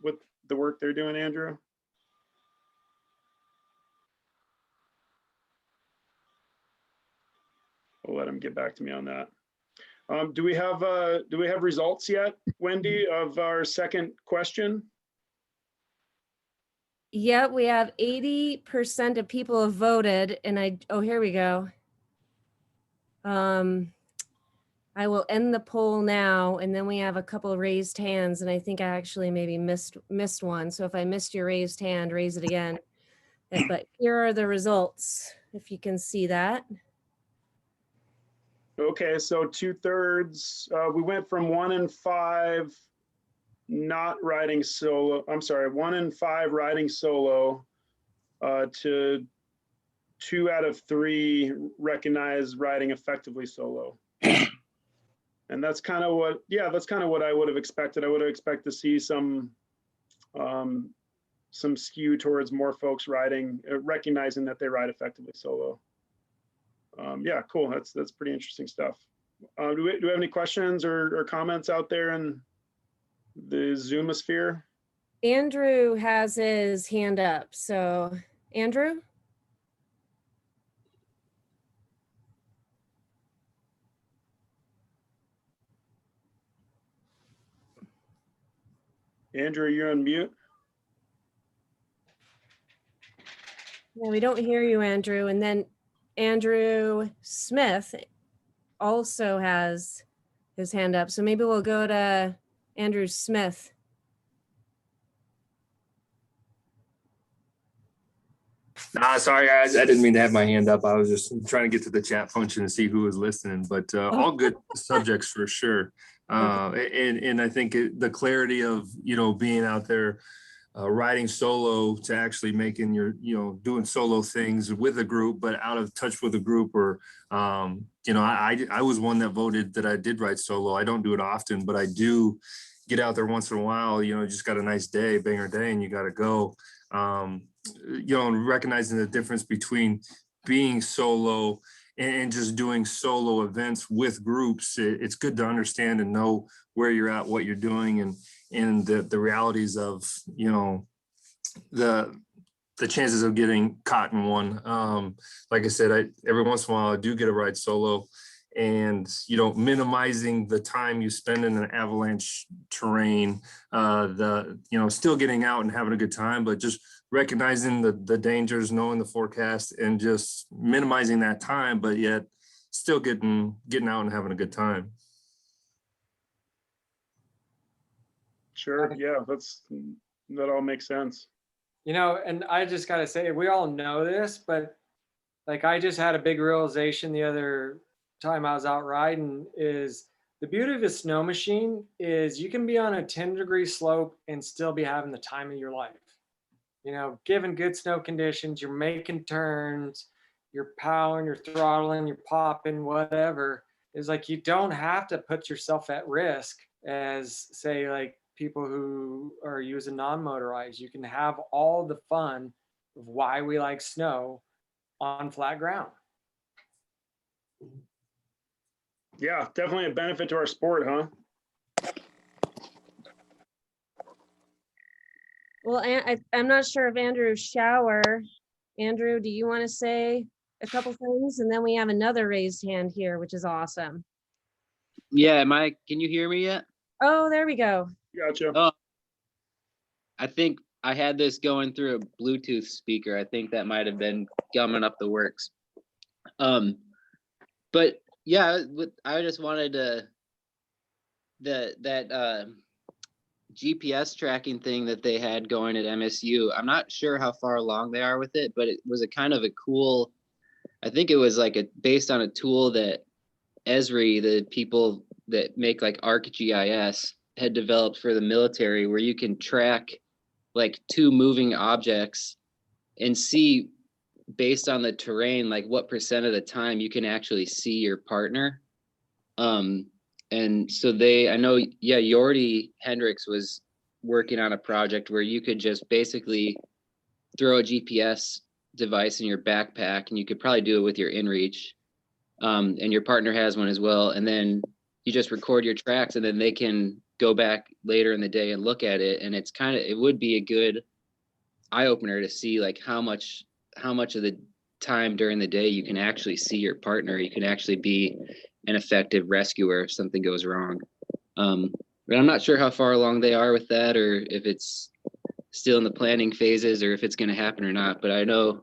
what the work they're doing, Andrew? I'll let him get back to me on that. Do we have results yet, Wendy, of our second question? Yep, we have 80% of people have voted, and oh, here we go. I will end the poll now, and then we have a couple of raised hands, and I think I actually maybe missed one. So if I missed your raised hand, raise it again. But here are the results, if you can see that. Okay, so 2/3. We went from 1 in 5 not riding solo. I'm sorry, 1 in 5 riding solo to 2 out of 3 recognize riding effectively solo. And that's kind of what, that's kind of what I would have expected. I would have expected to see some skew towards more folks recognizing that they ride effectively solo. Yeah, cool. That's pretty interesting stuff. Do we have any questions or comments out there in the Zoomosphere? Andrew has his hand up. So Andrew? Andrew, you're on mute. Yeah, we don't hear you, Andrew. And then Andrew Smith also has his hand up. So maybe we'll go to Andrew Smith. Nah, sorry guys, I didn't mean to have my hand up. I was just trying to get to the chat function and see who was listening, but all good subjects for sure. And I think the clarity of, being out there riding solo to actually making your, doing solo things with a group, but out of touch with a group, or, I was one that voted that I did ride solo. I don't do it often, but I do get out there once in a while, just got a nice day, banger day, and you got to go. And recognizing the difference between being solo and just doing solo events with groups, it's good to understand and know where you're at, what you're doing, and the realities of, you know, the chances of getting caught in one. Like I said, every once in a while I do get a ride solo, and, you know, minimizing the time you spend in an avalanche terrain, you know, still getting out and having a good time, but just recognizing the dangers, knowing the forecast, and just minimizing that time, but yet still getting out and having a good time. Sure. Yeah, that all makes sense. You know, and I just got to say, we all know this, but like I just had a big realization the other time I was out riding is the beauty of a snow machine is you can be on a 10-degree slope and still be having the time of your life. You know, given good snow conditions, you're making turns, you're powering, you're throttling, you're popping, whatever. It's like you don't have to put yourself at risk as, say, like people who are using non-motorized. You can have all the fun of why we like snow on flat ground. Yeah, definitely a benefit to our sport, huh? Well, I'm not sure if Andrew Andrew, do you want to say a couple things? And then we have another raised hand here, which is awesome. Yeah, can you hear me yet? Oh, there we go. Gotcha. Oh, I think I had this going through a Bluetooth speaker. I think that might have been gumming up the works. But yeah, I just wanted to, that GPS tracking thing that they had going at MSU. I'm not sure how far along they are with it, but it was a kind of a cool, I think it was like based on a tool that Esri, the people that make like ArcGIS, had developed for the military, where you can track like two moving objects and see based on the terrain, like what percent of the time you can actually see your partner. And so I know, yeah, Jordi Hendricks was working on a project where you could just basically throw a GPS device in your backpack, and you could probably do it with your InReach. And your partner has one as well. And then you just record your tracks, and then they can go back later in the day and look at it. And it would be a good eye opener to see like how much of the time during the day you can actually see your partner. You can actually be an effective rescuer if something goes wrong. But I'm not sure how far along they are with that, or if it's still in the planning phases, or if it's going to happen or not. But I know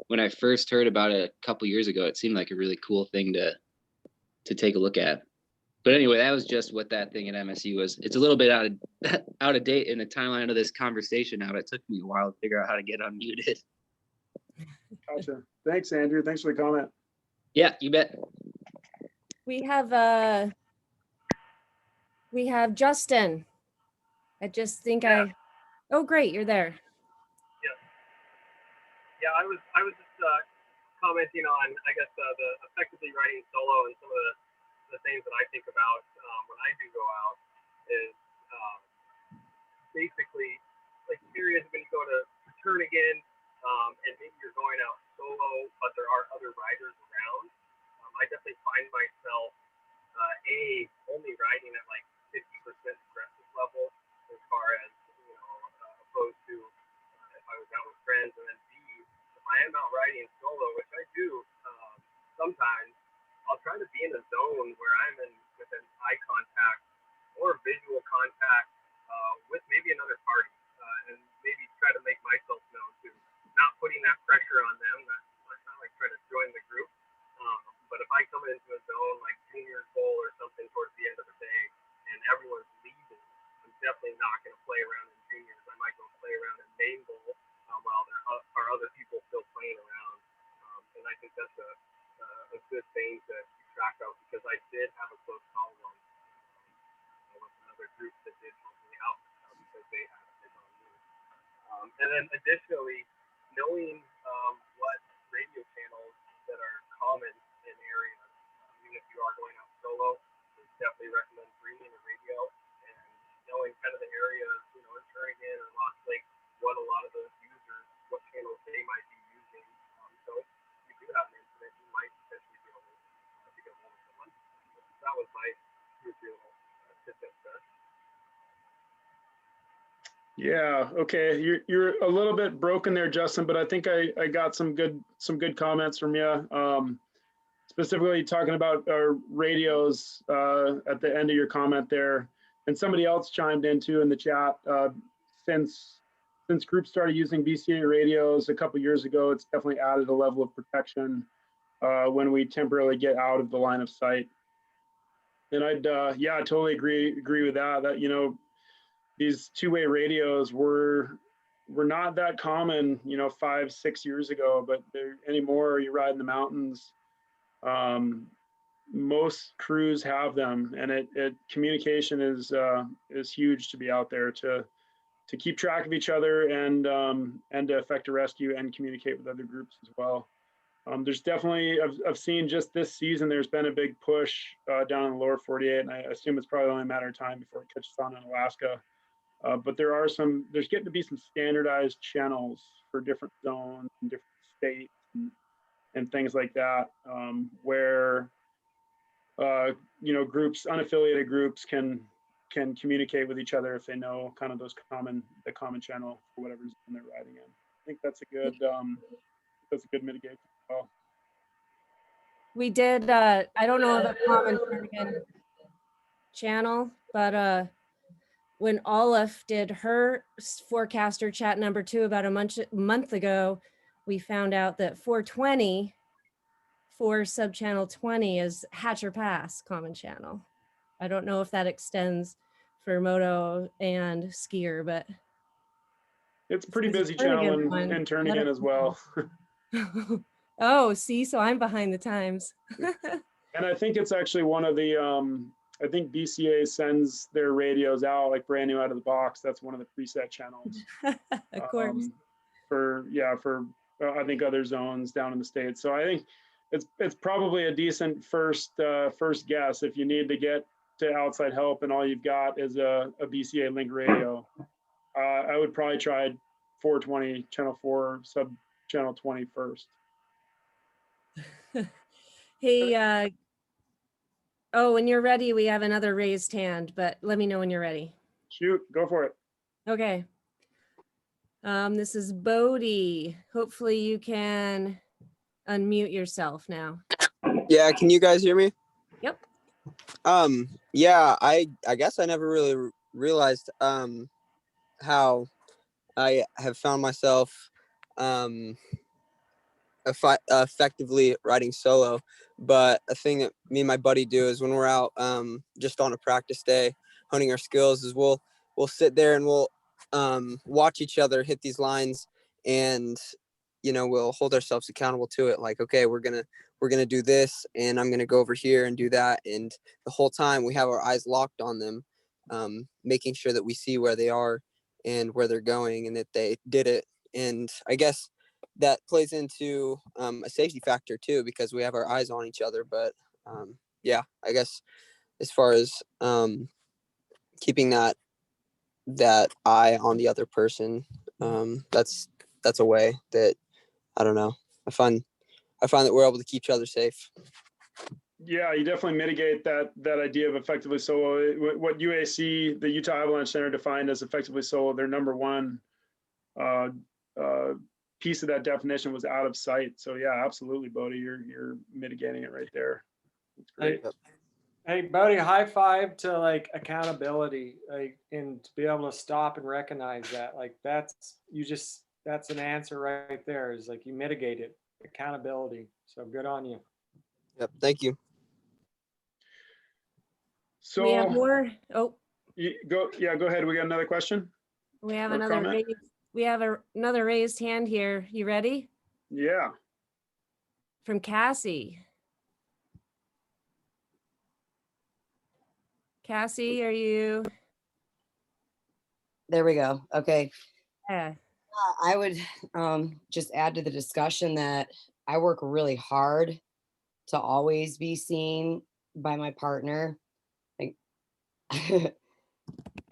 when I first heard about it a couple years ago, it seemed like a really cool thing to take a look at. But anyway, that was just what that thing at MSU was. It's a little bit out of date in the timeline of this conversation now. It took me a while to figure out how to get unmuted. Gotcha. Thanks, Andrew. Thanks for the comment. Yeah, you bet. We have Justin. I just think oh great, you're there. Yeah, I was just commenting on, I guess, the effectively riding solo, and some of the things that I think about when I do go out is basically like periods when you go to turn again, and maybe you're going out solo, but there are other riders around. I definitely find myself only riding at like 50% aggressive level as far as, you know, opposed to if I was out with friends, and then B, if I am out riding solo, which I do sometimes, I'll try to be in a zone where I'm with an eye contact or visual contact with maybe another party, and maybe try to make myself known too, not putting that pressure on them. That's not like trying to join the group. But if I come into a zone like Junior's Bowl or something towards the end of the day and everyone's leaving, I'm definitely not going to play around in Juniors. I might go play around in Main Bowl while there are other people still playing around. And I think that's a good thing to keep track of, because I did have a close call once with another group that did help me out because they had it on me. And then additionally, knowing what radio channels that are common in areas, even if you are going out solo, I definitely recommend bringing a radio and knowing kind of the areas, you know, in Jernigan or Lost Lake, what a lot of those users, what channels they might be using. So if you do have an incident, you might potentially be able Yeah, okay. You're a little bit broken there, Justin, but I think I got some good comments from you. Specifically talking about our radios at the end of your comment there, and somebody else chimed in too in the chat. Since groups started using BCA radios a couple years ago, it's definitely added a level of protection when we temporarily get out of the line of sight. And I totally agree with that. That, you know, these two-way radios were not that common, you know, 5-6 years ago, but anymore. You ride in the mountains. Most crews have them, and communication is huge to be out there to keep track of each other and to effect a rescue and communicate with other groups as well. There's definitely, I've seen just this season, there's been a big push down in the lower 48, and I assume it's probably only a matter of time before it catches on in Alaska. But there's getting to be some standardized channels for different zones and different states and things like that, where you know, unaffiliated groups can communicate with each other if they know kind of the common channel for whatever zone they're riding in. I think that's a good mitigation as well. We did, I don't know of a common channel, but when Olaf did her forecaster chat number 2 about a month ago, we found out that 420 for subchannel 20 is Hatcher Pass common channel. I don't know if that extends for moto and skier, but it's a pretty busy channel in Turnagain as well. Oh, see, so I'm behind the times. And I think it's actually one of the, I think BCA sends their radios out like brand new out of the box. That's one of the preset channels. Of course. For I think other zones down in the States. So I think it's probably a decent first guess if you need to get to outside help and all you've got is a BCA link radio. I would probably try 420 channel 4 sub channel 20 first. Hey, oh, when you're ready, we have another raised hand, but let me know when you're ready. Shoot, go for it. Okay. This is Bodie. Hopefully you can unmute yourself now. Yeah, can you guys hear me? Yep. Yeah, I guess I never really realized how I have found myself effectively riding solo. But a thing that me and my buddy do is when we're out just on a practice day honing our skills is we'll sit there and we'll watch each other hit these lines, and you know, we'll hold ourselves accountable to it. Like, okay, we're gonna do this, and I'm gonna go over here and do that, and the whole time we have our eyes locked on them, making sure that we see where they are and where they're going and that they did it. And I guess that plays into a safety factor too, because we have our eyes on each other. But yeah, I guess as far as keeping that eye on the other person, that's a way that, I don't know, I find that we're able to keep each other safe. Yeah, you definitely mitigate that idea of effectively solo. What UAC, the Utah Avalanche Center, defined as effectively solo, their number one piece of that definition was out of sight. So yeah, absolutely, Bodie, you're mitigating it right there. That's great. Hey, Bodie, high five to like accountability, like, and to be able to stop and recognize that, like, that's an answer right there, is like you mitigate it, accountability. So good on you. Yep, thank you. So we have more. Oh, go ahead. We got another question. We have another another raised hand here. You ready? Yeah. From Cassie. Cassie, are you? There we go. Okay. Yeah. I would just add to the discussion that I work really hard to always be seen by my partner. Like,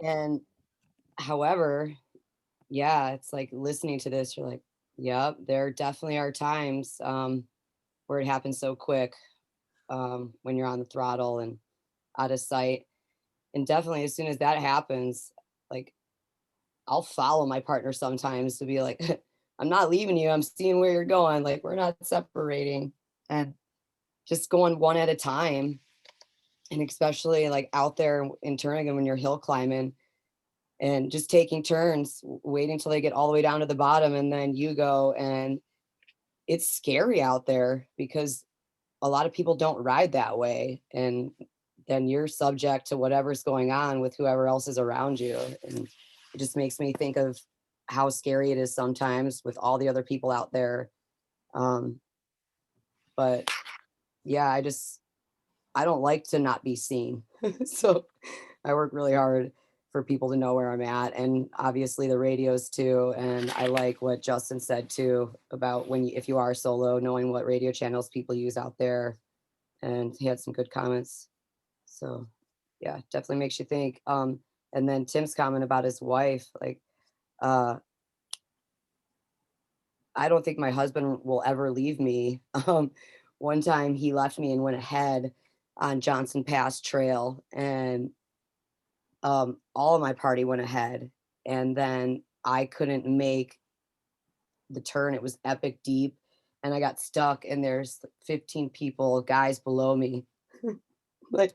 and however, yeah, it's like listening to this, you're like, yep, there definitely are times where it happens so quick when you're on the throttle and out of sight. And definitely as soon as that happens, like I'll follow my partner sometimes to be like, I'm not leaving you. I'm seeing where you're going. Like, we're not separating, and just going one at a time. And especially like out there in Turnagain when you're hill climbing and just taking turns, waiting till they get all the way down to the bottom and then you go. And it's scary out there because a lot of people don't ride that way. And then you're subject to whatever's going on with whoever else is around you. And it just makes me think of how scary it is sometimes with all the other people out there. But yeah, I don't like to not be seen. So I work really hard for people to know where I'm at, and obviously the radios too. And I like what Justin said too about if you are solo, knowing what radio channels people use out there. And he had some good comments. So yeah, definitely makes you think. And then Tim's comment about his wife, like, I don't think my husband will ever leave me. One time he left me and went ahead on Johnson Pass Trail, and all of my party went ahead, and then I couldn't make the turn. It was epic deep, and I got stuck, and there's 15 guys below me. like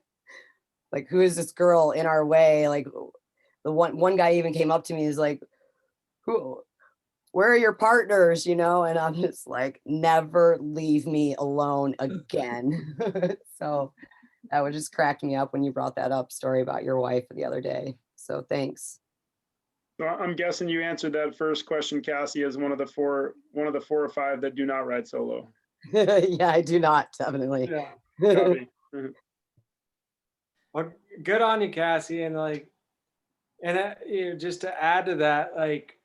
who is this girl in our way? Like the one guy even came up to me, is like, where are your partners, you know? And I'm just like, never leave me alone again. So that would just crack me up when you brought that up, story about your wife the other day. So thanks. So I'm guessing you answered that first question, Cassie, as one of the four or five that do not ride solo. Yeah, I do not, definitely. Yeah. Copy. Well, good on you, Cassie. And just to add to that, like,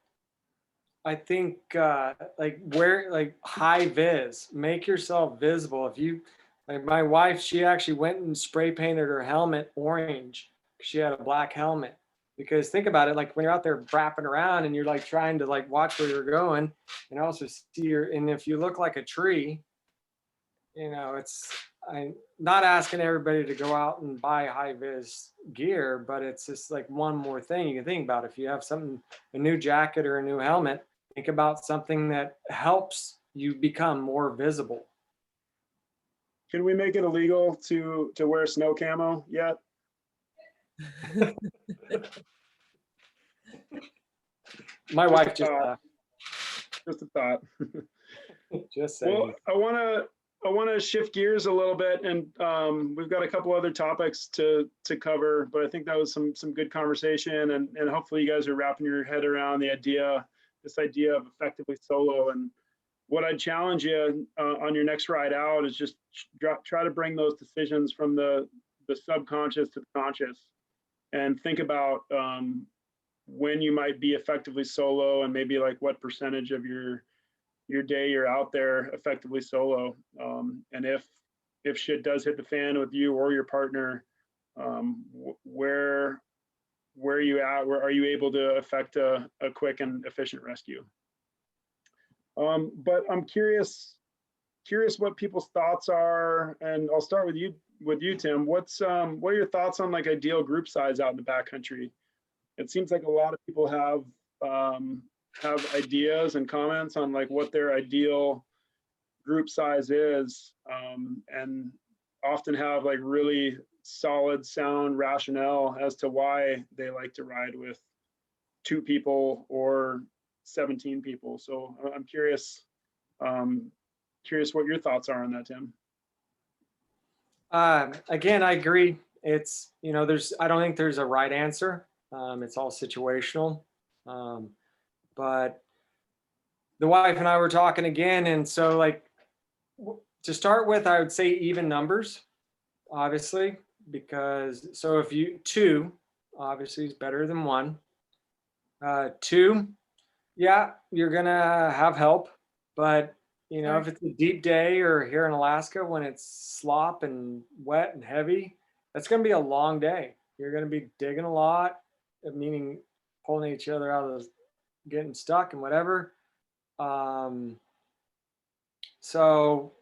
I think wear like high vis, make yourself visible. If you, like my wife, she actually went and spray painted her helmet orange. She had a black helmet. Because think about it, like when you're out there wrapping around and you're like trying to like watch where you're going, and also see and if you look like a tree, you know, I'm not asking everybody to go out and buy high vis gear, but it's just like one more thing you can think about. If you have a new jacket or a new helmet, think about something that helps you become more visible. Can we make it illegal to wear snow camo yet? My wife just a thought. Just saying. Well, I want to shift gears a little bit, and we've got a couple other topics to cover, but I think that was some good conversation, and hopefully you guys are wrapping your head around this idea of effectively solo. And what I'd challenge you on your next ride out is just try to bring those decisions from the subconscious to the conscious, and think about when you might be effectively solo, and maybe like what percentage of your day you're out there effectively solo. And if shit does hit the fan with you or your partner, where are you at? Where are you able to effect a quick and efficient rescue? But I'm curious what people's thoughts are, and I'll start with you, Tim. What are your thoughts on like ideal group size out in the backcountry? It seems like a lot of people have ideas and comments on like what their ideal group size is, and often have like really solid sound rationale as to why they like to ride with 2 people or 17 people. So I'm curious what your thoughts are on that, Tim. Again, I agree. It's, you know, I don't think there's a right answer. It's all situational. But the wife and I were talking again. And so like, to start with, I would say even numbers, obviously, because so if 2 obviously is better than 1. 2, yeah, you're gonna have help, but you know, if it's a deep day or here in Alaska when it's slop and wet and heavy, that's gonna be a long day. You're gonna be digging a lot, meaning pulling each other out of getting stuck and whatever. So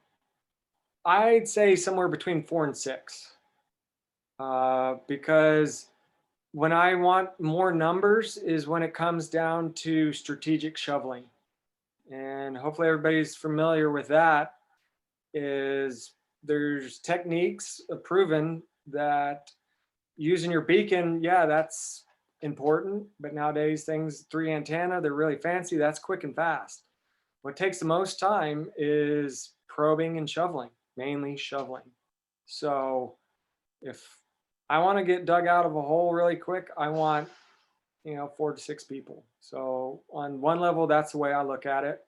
I'd say somewhere between 4 and 6, because when I want more numbers is when it comes down to strategic shoveling. And hopefully everybody's familiar with that. Is there's techniques proven that using your beacon, yeah, that's important. But nowadays things, 3 antenna, they're really fancy. That's quick and fast. What takes the most time is probing and shoveling, mainly shoveling. So if I want to get dug out of a hole really quick, I want, 4 to 6 people. So on one level, that's the way I look at it.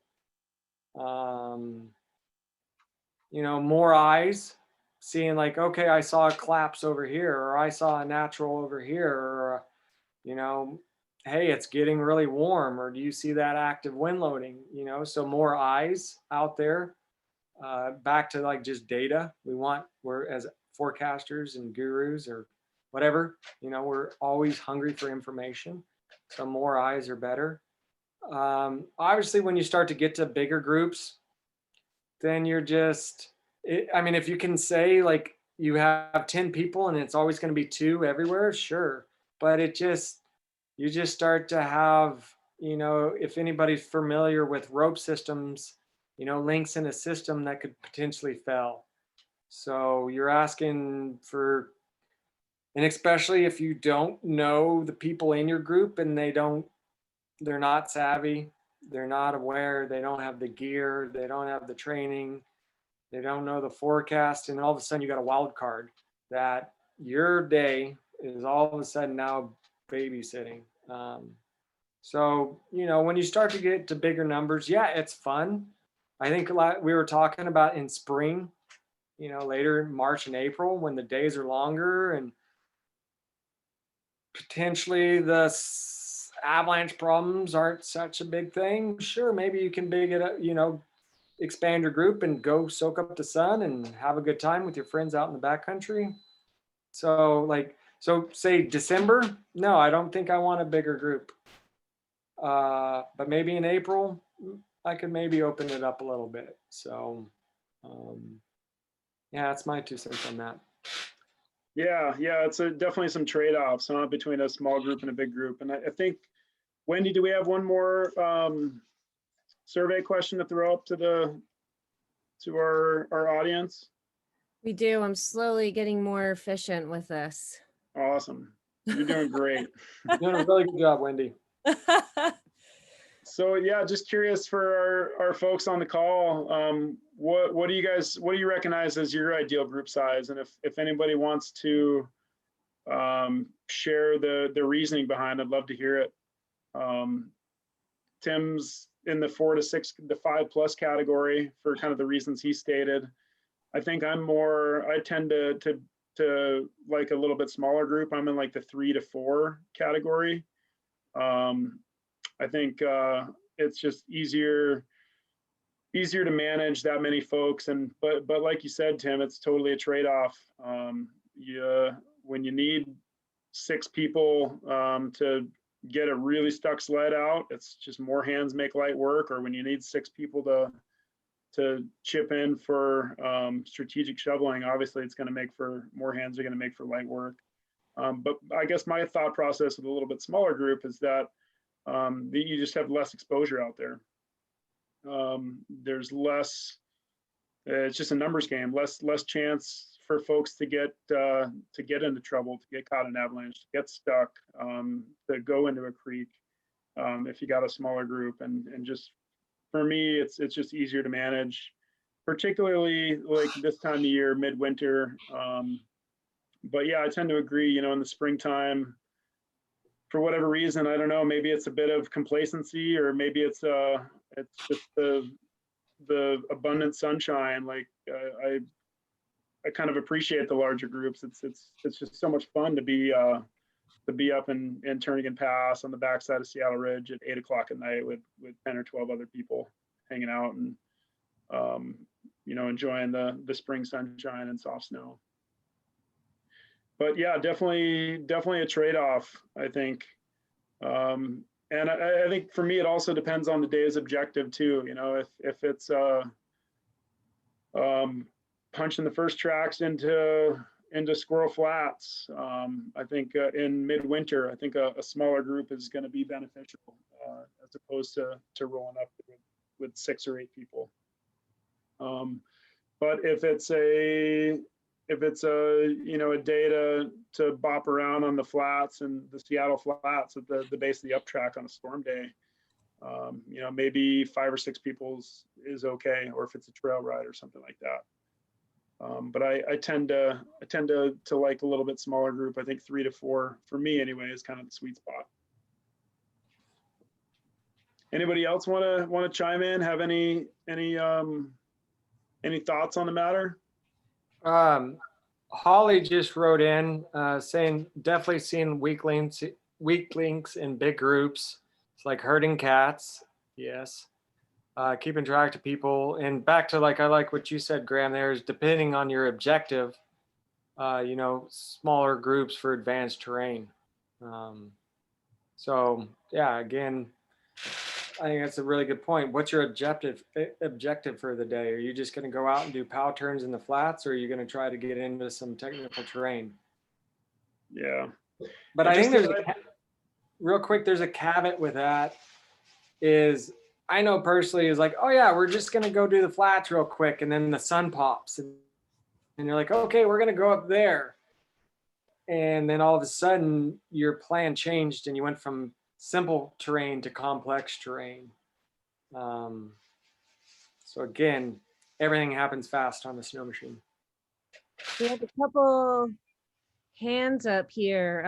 More eyes, seeing like, okay, I saw a collapse over here, or I saw a natural over here, or, hey, it's getting really warm, or do you see that active wind loading? So more eyes out there. Back to like just data. We're as forecasters and gurus or whatever, we're always hungry for information. So more eyes are better. Obviously, when you start to get to bigger groups, then you're just, if you can say like you have 10 people and it's always going to be 2 everywhere, sure. But you just start to have, if anybody's familiar with rope systems, links in a system that could potentially fail. So you're asking for, and especially if you don't know the people in your group and they're not savvy, they're not aware, they don't have the gear, they don't have the training, they don't know the forecast, and all of a sudden you got a wild card that your day is all of a sudden now babysitting. So, when you start to get to bigger numbers, yeah, it's fun. I think we were talking about in spring, later in March and April when the days are longer and potentially the avalanche problems aren't such a big thing. Sure, maybe you can expand your group and go soak up the sun and have a good time with your friends out in the backcountry. So say December, no, I don't think I want a bigger group. But maybe in April, I could maybe open it up a little bit. So, yeah, that's my 2 cents on that. Yeah, it's definitely some trade-offs between a small group and a big group. And I think, Wendy, do we have one more survey question to throw up to our audience? We do. I'm slowly getting more efficient with this. Awesome. You're doing great. You're doing a really good job, Wendy. So yeah, just curious for our folks on the call, what do you recognize as your ideal group size? And if anybody wants to share the reasoning behind, I'd love to hear it. Tim's in the 4 to 6, the 5+ category for kind of the reasons he stated. I think I tend to like a little bit smaller group. I'm in like the 3 to 4 category. I think it's just easier to manage that many folks, but like you said, Tim, it's totally a trade-off. When you need 6 people to get a really stuck sled out, it's just more hands make light work. Or when you need 6 people to chip in for strategic shoveling, obviously it's going to make for more hands are going to make for light work. But I guess my thought process with a little bit smaller group is that you just have less exposure out there. There's less, it's just a numbers game, less chance for folks to get into trouble, to get caught in avalanche, to get stuck, to go into a creek if you got a smaller group. And just for me, it's just easier to manage, particularly like this time of year, midwinter. But yeah, I tend to agree, in the springtime, for whatever reason, I don't know, maybe it's a bit of complacency, or maybe it's just the abundant sunshine. Like I kind of appreciate the larger groups. It's just so much fun to be up in Turnagain Pass on the backside of Seattle Ridge at 8 o'clock at night with 10 or 12 other people hanging out and enjoying the spring sunshine and soft snow. But yeah, definitely a trade-off, I think. And I think for me, it also depends on the day's objective too. If it's punching the first tracks into into Squirrel Flats. I think in midwinter, I think a smaller group is going to be beneficial as opposed to rolling up with 6 or 8 people. But if it's a a day to bop around on the flats and the Seattle flats at the base of the up track on a storm day, maybe 5 or 6 people is okay, or if it's a trail ride or something like that. But I tend to like a little bit smaller group. I think 3 to 4 for me anyway is kind of the sweet spot. Anybody else want to chime in? Have any thoughts on the matter? Holly just wrote in saying definitely seeing weak links in big groups. It's like herding cats. Yes. Keeping track of people, and back to I like what you said, Graham, there is depending on your objective, smaller groups for advanced terrain. So yeah, again, I think that's a really good point. What's your objective for the day? Are you just going to go out and do pow turns in the flats, or are you going to try to get into some technical terrain? Yeah. But I think there's real quick, there's a caveat with that is I know personally is like, oh yeah, we're just going to go do the flats real quick. And then the sun pops and you're like, okay, we're going to go up there. And then all of a sudden your plan changed and you went from simple terrain to complex terrain. So again, everything happens fast on the snow machine. We have a couple hands up here.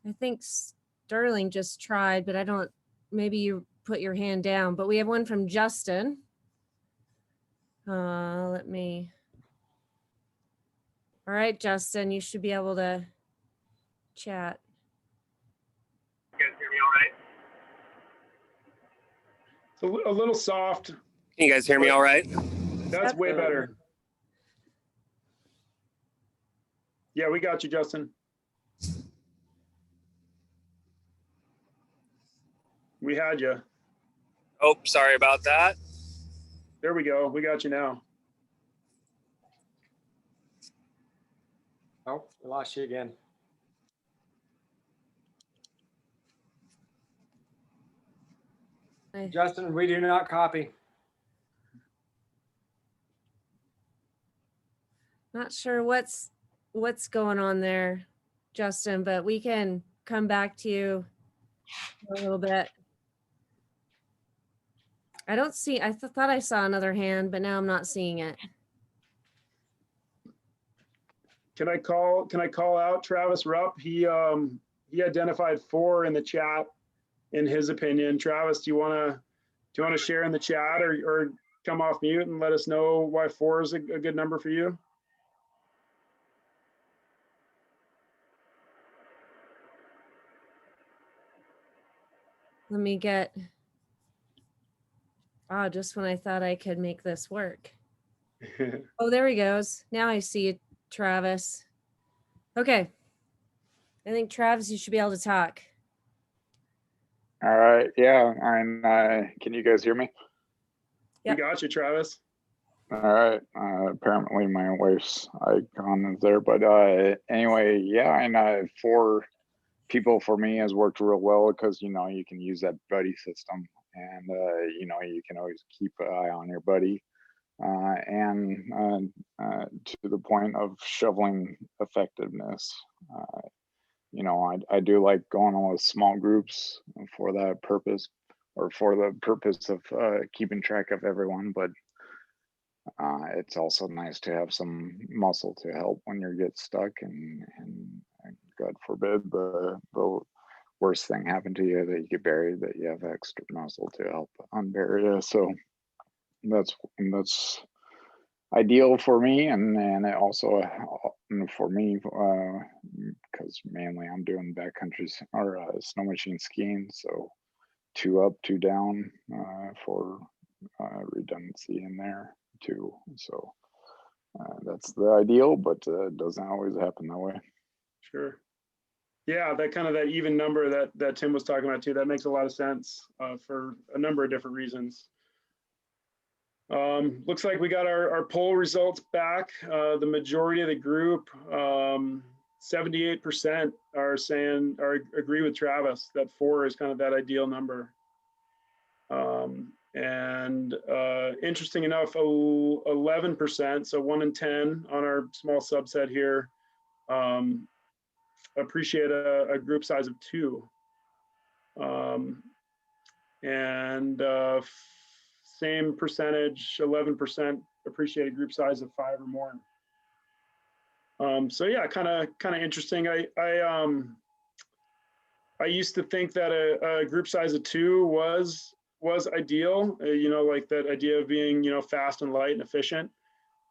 I think Sterling just tried, but I don't, maybe you put your hand down, but we have one from Justin. Let me. All right, Justin, you should be able to chat. You guys hear me all right? It's a little soft. Can you guys hear me all right? That's way better. Yeah, we got you, Justin. We had you. Oh, sorry about that. There we go. We got you now. Oh, I lost you again. Justin, we do not copy. Not sure what's going on there, Justin, but we can come back to you a little bit. I don't see, I thought I saw another hand, but now I'm not seeing it. Can I call out Travis Rupp? He identified 4 in the chat in his opinion. Travis, do you want to share in the chat or come off mute and let us know why 4 is a good number for you? Let me get, just when I thought I could make this work. Oh, there he goes. Now I see it, Travis. Okay. I think Travis, you should be able to talk. All right. Yeah. I'm, can you guys hear me? Yep. We got you, Travis. All right. Apparently my wife's icon is there, but anyway, yeah. And 4 people for me has worked real well because, you can use that buddy system and, you can always keep an eye on your buddy. And to the point of shoveling effectiveness, I do like going on with small groups for that purpose, or for the purpose of keeping track of everyone. But it's also nice to have some muscle to help when you get stuck, and God forbid the worst thing happened to you, that you get buried, that you have extra muscle to help unbury you. So that's ideal for me, and it also for me because mainly I'm doing backcountry or snow machine skiing, so 2 up, 2 down for redundancy in there too. So that's the ideal, but it doesn't always happen that way. Sure. Yeah, that even number that Tim was talking about too, that makes a lot of sense for a number of different reasons. Looks like we got our poll results back. The majority of the group, 78% are saying, or agree with Travis, that 4 is kind of that ideal number. And interesting enough, 11%, so 1 in 10 on our small subset here, appreciate a group size of 2. And same percentage, 11% appreciate a group size of 5 or more. So yeah, kind of interesting. I used to think that a group size of 2 was ideal, you know, like that idea of being, you know, fast and light and efficient.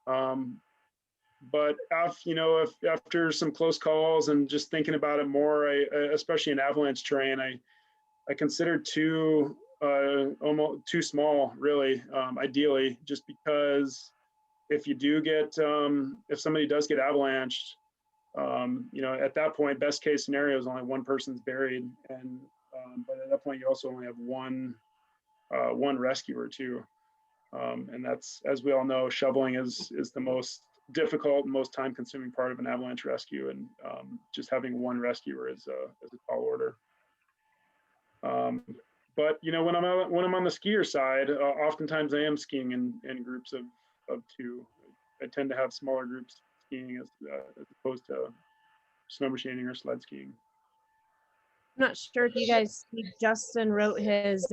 But after some close calls and just thinking about it more, especially in avalanche terrain, I considered 2 almost too small, really, ideally, just because if you do get, if somebody does get avalanched, you know, at that point, best case scenario is only 1 person's buried. And, but at that point, you also only have one rescuer too. And that's, as we all know, shoveling is the most difficult and most time consuming part of an avalanche rescue. And just having 1 rescuer is a tall order. But you know, when I'm on the skier side, oftentimes I am skiing in groups of 2. I tend to have smaller groups skiing as opposed to snow machining or sled skiing. I'm not sure if you guys see, Justin wrote his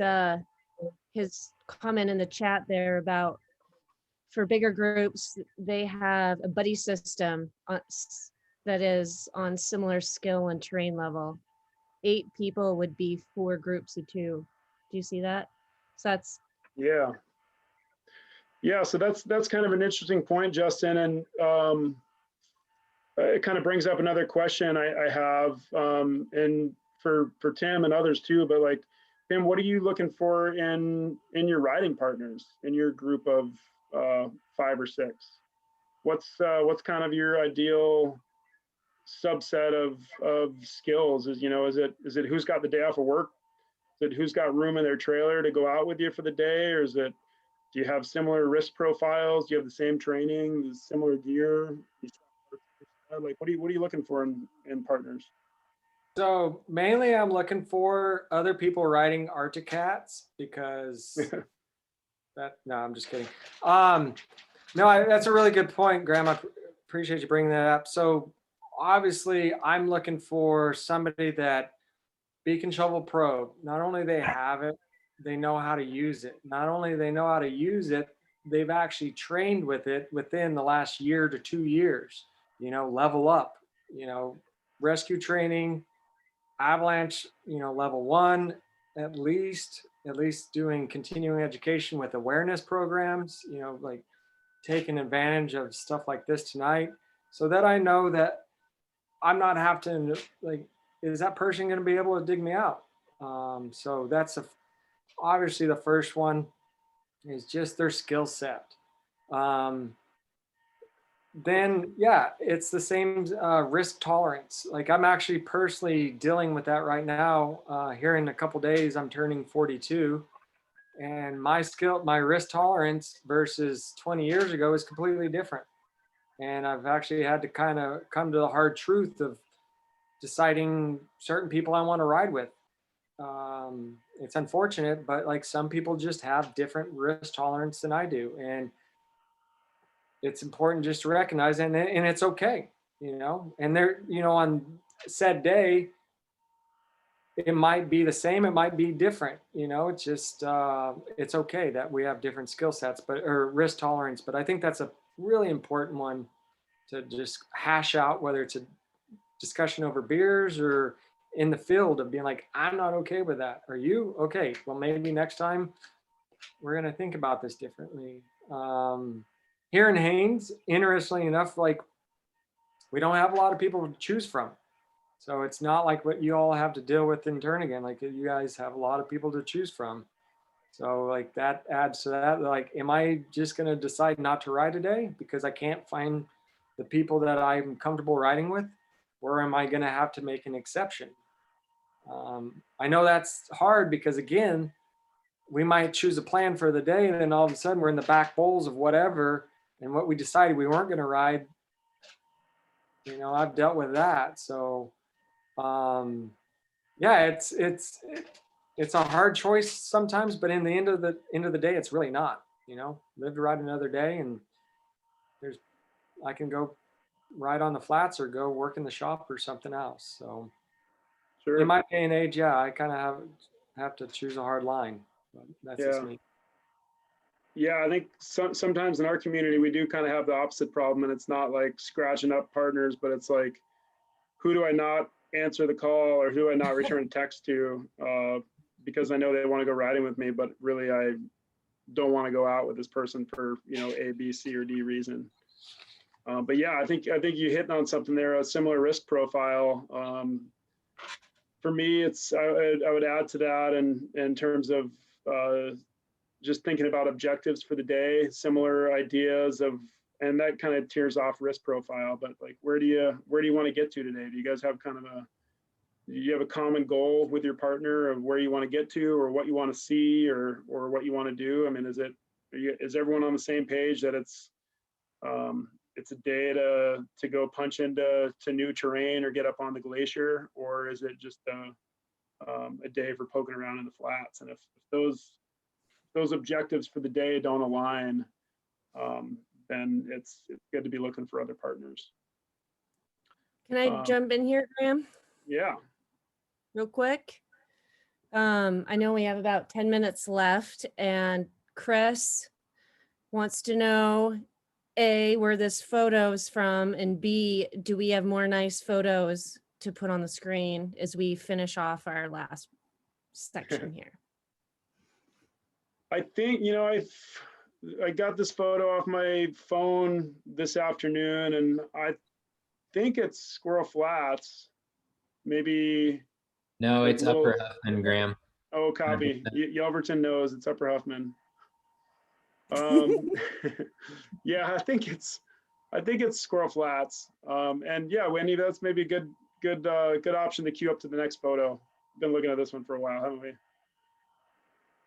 comment in the chat there about, for bigger groups, they have a buddy system that is on similar skill and terrain level. 8 people would be 4 groups of 2. Do you see that? So that's, yeah. So that's kind of an interesting point, Justin, and it kind of brings up another question I have, and for Tim and others too. But like, Tim, what are you looking for in your riding partners in your group of 5 or 6? What's kind of your ideal subset of skills? Is it who's got the day off of work? Is it who's got room in their trailer to go out with you for the day? Or is it, do you have similar risk profiles? Do you have the same training, the similar gear? Like, what are you looking for in partners? So mainly I'm looking for other people riding Arctic Cats because no, I'm just kidding. No, that's a really good point, Graham. I appreciate you bringing that up. So obviously I'm looking for somebody that Beacon Shovel Pro, not only they have it, they know how to use it. Not only they know how to use it, they've actually trained with it within the last year to 2 years, you know, level up, you know, rescue training, avalanche, you know, level 1, at least doing continuing education with awareness programs, you know, like taking advantage of stuff like this tonight, so that I know that I'm not having to, like, is that person going to be able to dig me out? So that's obviously the first one is just their skill set. Then yeah, it's the same risk tolerance. Like I'm actually personally dealing with that right now. Here in a couple days, I'm turning 42, and my risk tolerance versus 20 years ago is completely different. And I've actually had to kind of come to the hard truth of deciding certain people I want to ride with. It's unfortunate, but like some people just have different risk tolerance than I do. And it's important just to recognize it, and it's okay, you know, and they're, you know, on said day, it might be the same, it might be different, you know, it's just, it's okay that we have different skill sets, or risk tolerance. But I think that's a really important one to just hash out, whether it's a discussion over beers or in the field of being like, I'm not okay with that. Are you? Okay, well, maybe next time we're going to think about this differently. Here in Haines, interestingly enough, like we don't have a lot of people to choose from. So it's not like what you all have to deal with in Turnagain. Like you guys have a lot of people to choose from. So like that adds to that. Like, am I just going to decide not to ride today because I can't find the people that I'm comfortable riding with? Or am I going to have to make an exception? I know that's hard because, again, we might choose a plan for the day, and then all of a sudden we're in the back bowls of whatever, and what we decided we weren't going to ride. You know, I've dealt with that. So, yeah, it's a hard choice sometimes, but in the end of the day, it's really not. You know, live to ride another day, and I can go ride on the flats or go work in the shop or something else. So, Sure. in my day and age, yeah, I kind of have to choose a hard line. But that's just me. Yeah, I think sometimes in our community, we do kind of have the opposite problem, and it's not like scratching up partners, but it's like, who do I not answer the call, or who do I not return a text to, because I know they want to go riding with me, but really I don't want to go out with this person for, you know, A, B, C, or D reason. But yeah, I think you hit on something there, a similar risk profile. For me, I would add to that, and in terms of just thinking about objectives for the day, similar ideas of, and that kind of tears off risk profile, but like, where do you want to get to today? Do you guys have kind of do you have a common goal with your partner of where you want to get to, or what you want to see, or what you want to do? I mean, is everyone on the same page that it's a day to go punch into new terrain or get up on the glacier, or is it just a day for poking around in the flats? And if those objectives for the day don't align, then it's good to be looking for other partners. Can I jump in here, Graham? Yeah. Real quick. I know we have about 10 minutes left, and Chris wants to know, A, where this photo's from, and B, do we have more nice photos to put on the screen as we finish off our last section here? I think, you know, I got this photo off my phone this afternoon, and I think it's Squirrel Flats. Maybe. No, it's Upper Huffman, Graham. Oh, copy. Yelverton knows it's Upper Huffman. Yeah, I think it's Squirrel Flats. And yeah, Wendy, that's maybe a good option to queue up to the next photo. Been looking at this one for a while, haven't we?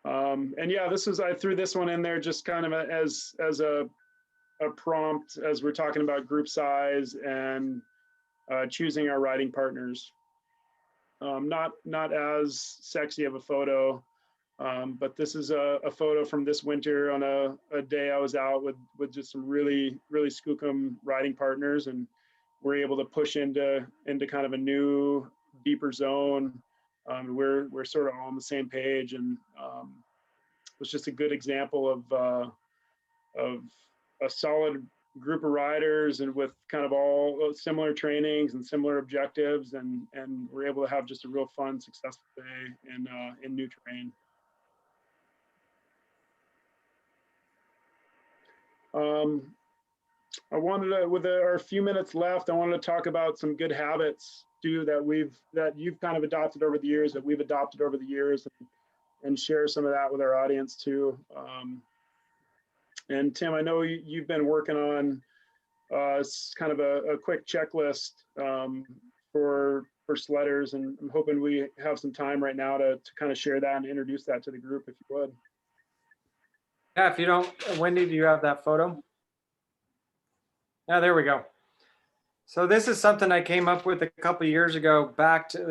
And yeah, I threw this one in there just kind of as a prompt as we're talking about group size and choosing our riding partners. Not as sexy of a photo, but this is a photo from this winter on a day I was out with just some really skookum riding partners, and we're able to push into kind of a new, deeper zone. We're sort of all on the same page, and it was just a good example of a solid group of riders, and with kind of all similar trainings and similar objectives, and we're able to have just a real fun, successful day in new terrain. I wanted to, with our few minutes left, I wanted to talk about some good habits too that you've kind of adopted over the years, that we've adopted over the years, and share some of that with our audience too. And Tim, I know you've been working on kind of a quick checklist for sledders, and I'm hoping we have some time right now to kind of share that and introduce that to the group, if you would. Yeah, if you don't, Wendy, do you have that photo? Yeah, there we go. So this is something I came up with a couple of years ago.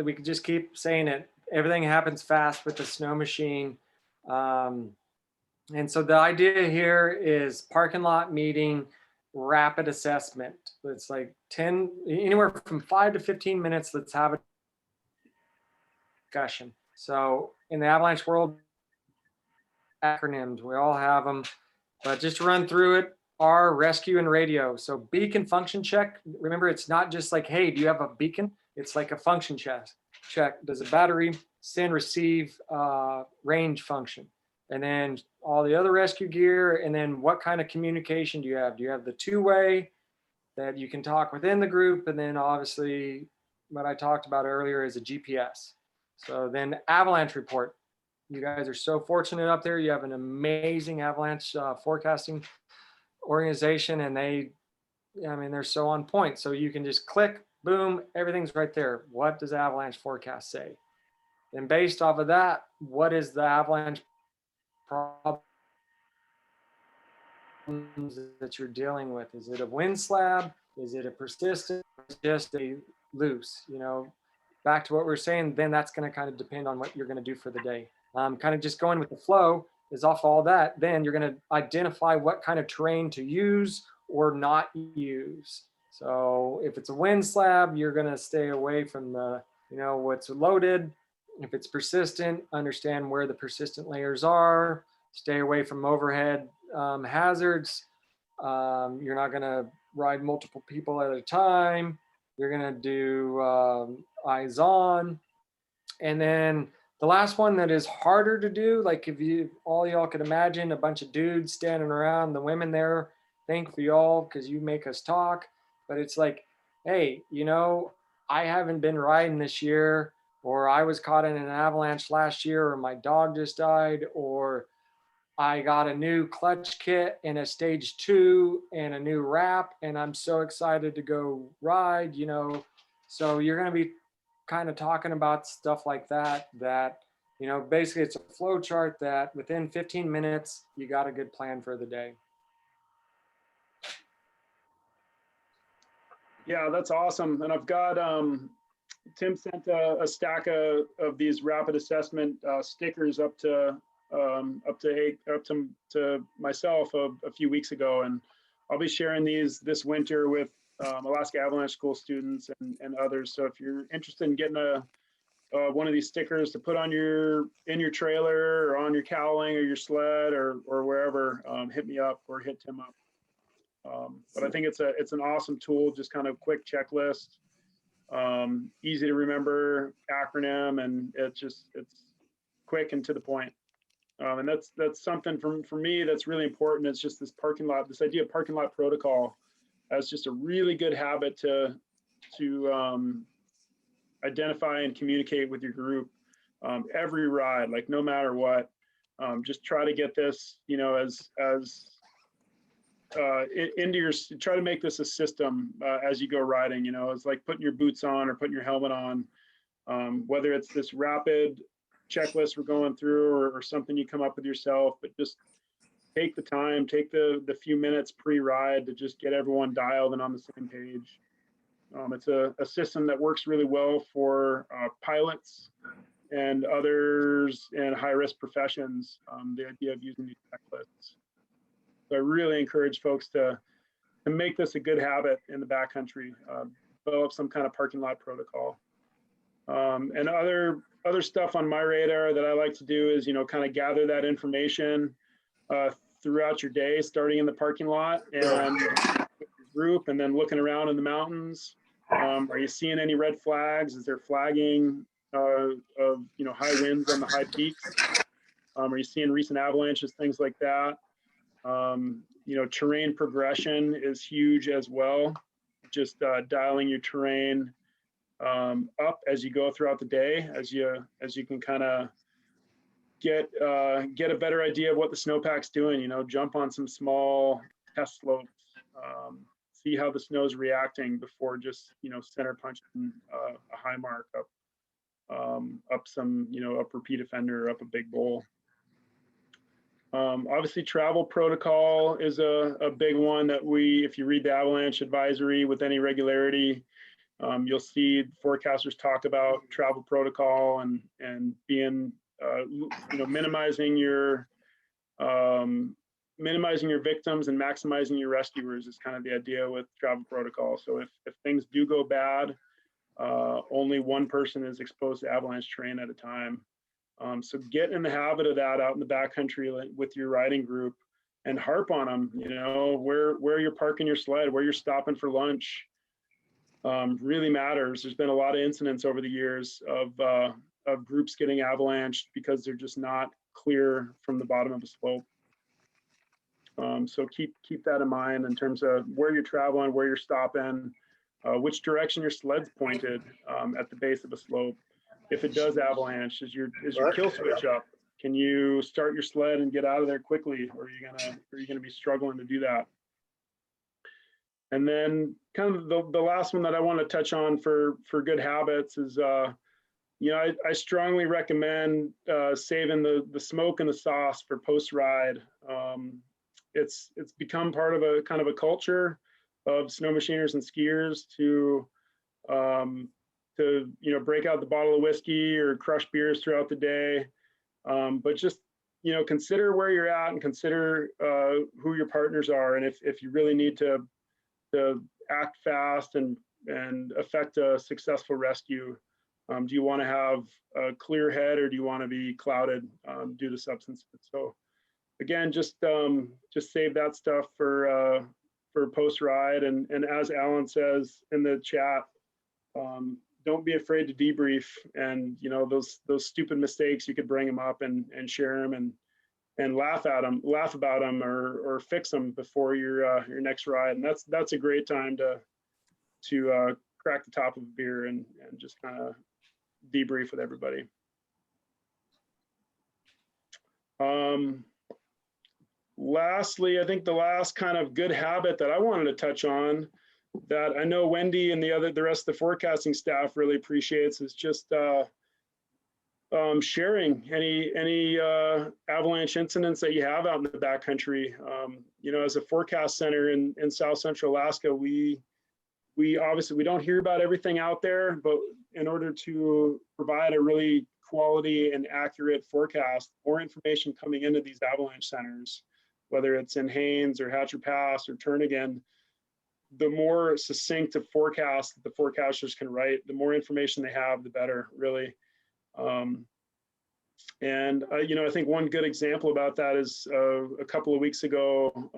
We could just keep saying it. Everything happens fast with the snow machine. And so the idea here is parking lot meeting, rapid assessment. It's like anywhere from 5 to 15 minutes. Let's have a discussion. So in the avalanche world, acronyms, we all have them, but just to run through it, R, rescue, and radio. So beacon function check. Remember, it's not just like, hey, do you have a beacon? It's like a function check. Does a battery send, receive, range function? And then all the other rescue gear. And then what kind of communication do you have? Do you have the two-way that you can talk within the group? And then obviously what I talked about earlier is a GPS. So then avalanche report. You guys are so fortunate up there. You have an amazing avalanche forecasting organization, and they're so on point. So you can just click, boom, everything's right there. What does avalanche forecast say? And based off of that, what is the avalanche problems that you're dealing with. Is it a wind slab? Is it a persistent? Just a loose? You know, back to what we were saying, then that's going to kind of depend on what you're going to do for the day. Kind of just going with the flow is off all that. Then you're going to identify what kind of terrain to use or not use. So if it's a wind slab, you're going to stay away from the, you know, what's loaded. If it's persistent, understand where the persistent layers are. Stay away from overhead hazards. You're not going to ride multiple people at a time. You're going to do eyes on. And then the last one that is harder to do, like if you, all y'all could imagine a bunch of dudes standing around, the women there, thank for y'all because you make us talk. But it's like, hey, you know, I haven't been riding this year, or I was caught in an avalanche last year, or my dog just died, or I got a new clutch kit and a stage 2 and a new wrap, and I'm so excited to go ride, you know. So you're going to be kind of talking about stuff like that, you know, basically it's a flow chart that within 15 minutes, you got a good plan for the day. Yeah, that's awesome. And I've got, Tim sent a stack of these rapid assessment stickers up to myself a few weeks ago, and I'll be sharing these this winter with Alaska Avalanche School students and others. So if you're interested in getting one of these stickers to put on in your trailer or on your cowling or your sled or wherever, hit me up or hit Tim up. But I think it's an awesome tool, just kind of quick checklist, easy to remember acronym, and it's quick and to the point. And that's something for me that's really important. It's just this idea of parking lot protocol as just a really good habit to identify and communicate with your group every ride, like no matter what. Just try to get this, you know, try to make this a system as you go riding. You know, it's like putting your boots on or putting your helmet on, whether it's this rapid checklist we're going through or something you come up with yourself, but just take the time, take the few minutes pre-ride to just get everyone dialed and on the same page. It's a system that works really well for pilots and others in high-risk professions, the idea of using these checklists. So I really encourage folks to make this a good habit in the backcountry, develop some kind of parking lot protocol. And other stuff on my radar that I like to do is, you know, kind of gather that information throughout your day, starting in the parking lot and with your group, and then looking around in the mountains. Are you seeing any red flags? Is there flagging of, you know, high winds on the high peaks? Are you seeing recent avalanches, things like that? You know, terrain progression is huge as well. Just dialing your terrain up as you go throughout the day, as you can kind of get a better idea of what the snowpack's doing. You know, jump on some small test slopes, see how the snow's reacting before just, you know, center punching a high mark up some, you know, up repeat offender, up a big bowl. Obviously, travel protocol is a big one that if you read the avalanche advisory with any regularity, you'll see forecasters talk about travel protocol and being, you know, minimizing your victims and maximizing your rescuers is kind of the idea with travel protocol. So if things do go bad, only one person is exposed to avalanche terrain at a time. So get in the habit of that out in the backcountry with your riding group and harp on them, you know, where you're parking your sled, where you're stopping for lunch, really matters. There's been a lot of incidents over the years of groups getting avalanched because they're just not clear from the bottom of a slope. So keep that in mind in terms of where you're traveling, where you're stopping, which direction your sled's pointed at the base of a slope. If it does avalanche, is your kill switch up? Can you start your sled and get out of there quickly, or are you gonna be struggling to do that? And then kind of the last one that I want to touch on for good habits is, you I strongly recommend saving the smoke and the sauce for post-ride. It's become part of a kind of a culture of snow machiners and skiers to break out the bottle of whiskey or crush beers throughout the day. But just consider where you're at and consider who your partners are, and if you really need to act fast and affect a successful rescue. Do you want to have a clear head, or do you want to be clouded due to substances? So again, just save that stuff for post ride. And as Alan says in the chat, don't be afraid to debrief. And those stupid mistakes, you could bring them up and share them and laugh about them, or fix them before your next ride. And that's a great time to crack the top of a beer and just kind of debrief with everybody. Lastly, I think the last kind of good habit that I wanted to touch on, that I know Wendy and the rest of the forecasting staff really appreciates, is just sharing any avalanche incidents that you have out in the backcountry. As a forecast center in South Central Alaska, we obviously don't hear about everything out there, but in order to provide a really quality and accurate forecast, more information coming into these avalanche centers, whether it's in Haines or Hatcher Pass or Turnagain, the more succinct a forecast that the forecasters can write, the more information they have, the better, really. I think one good example about that is a couple of weeks ago,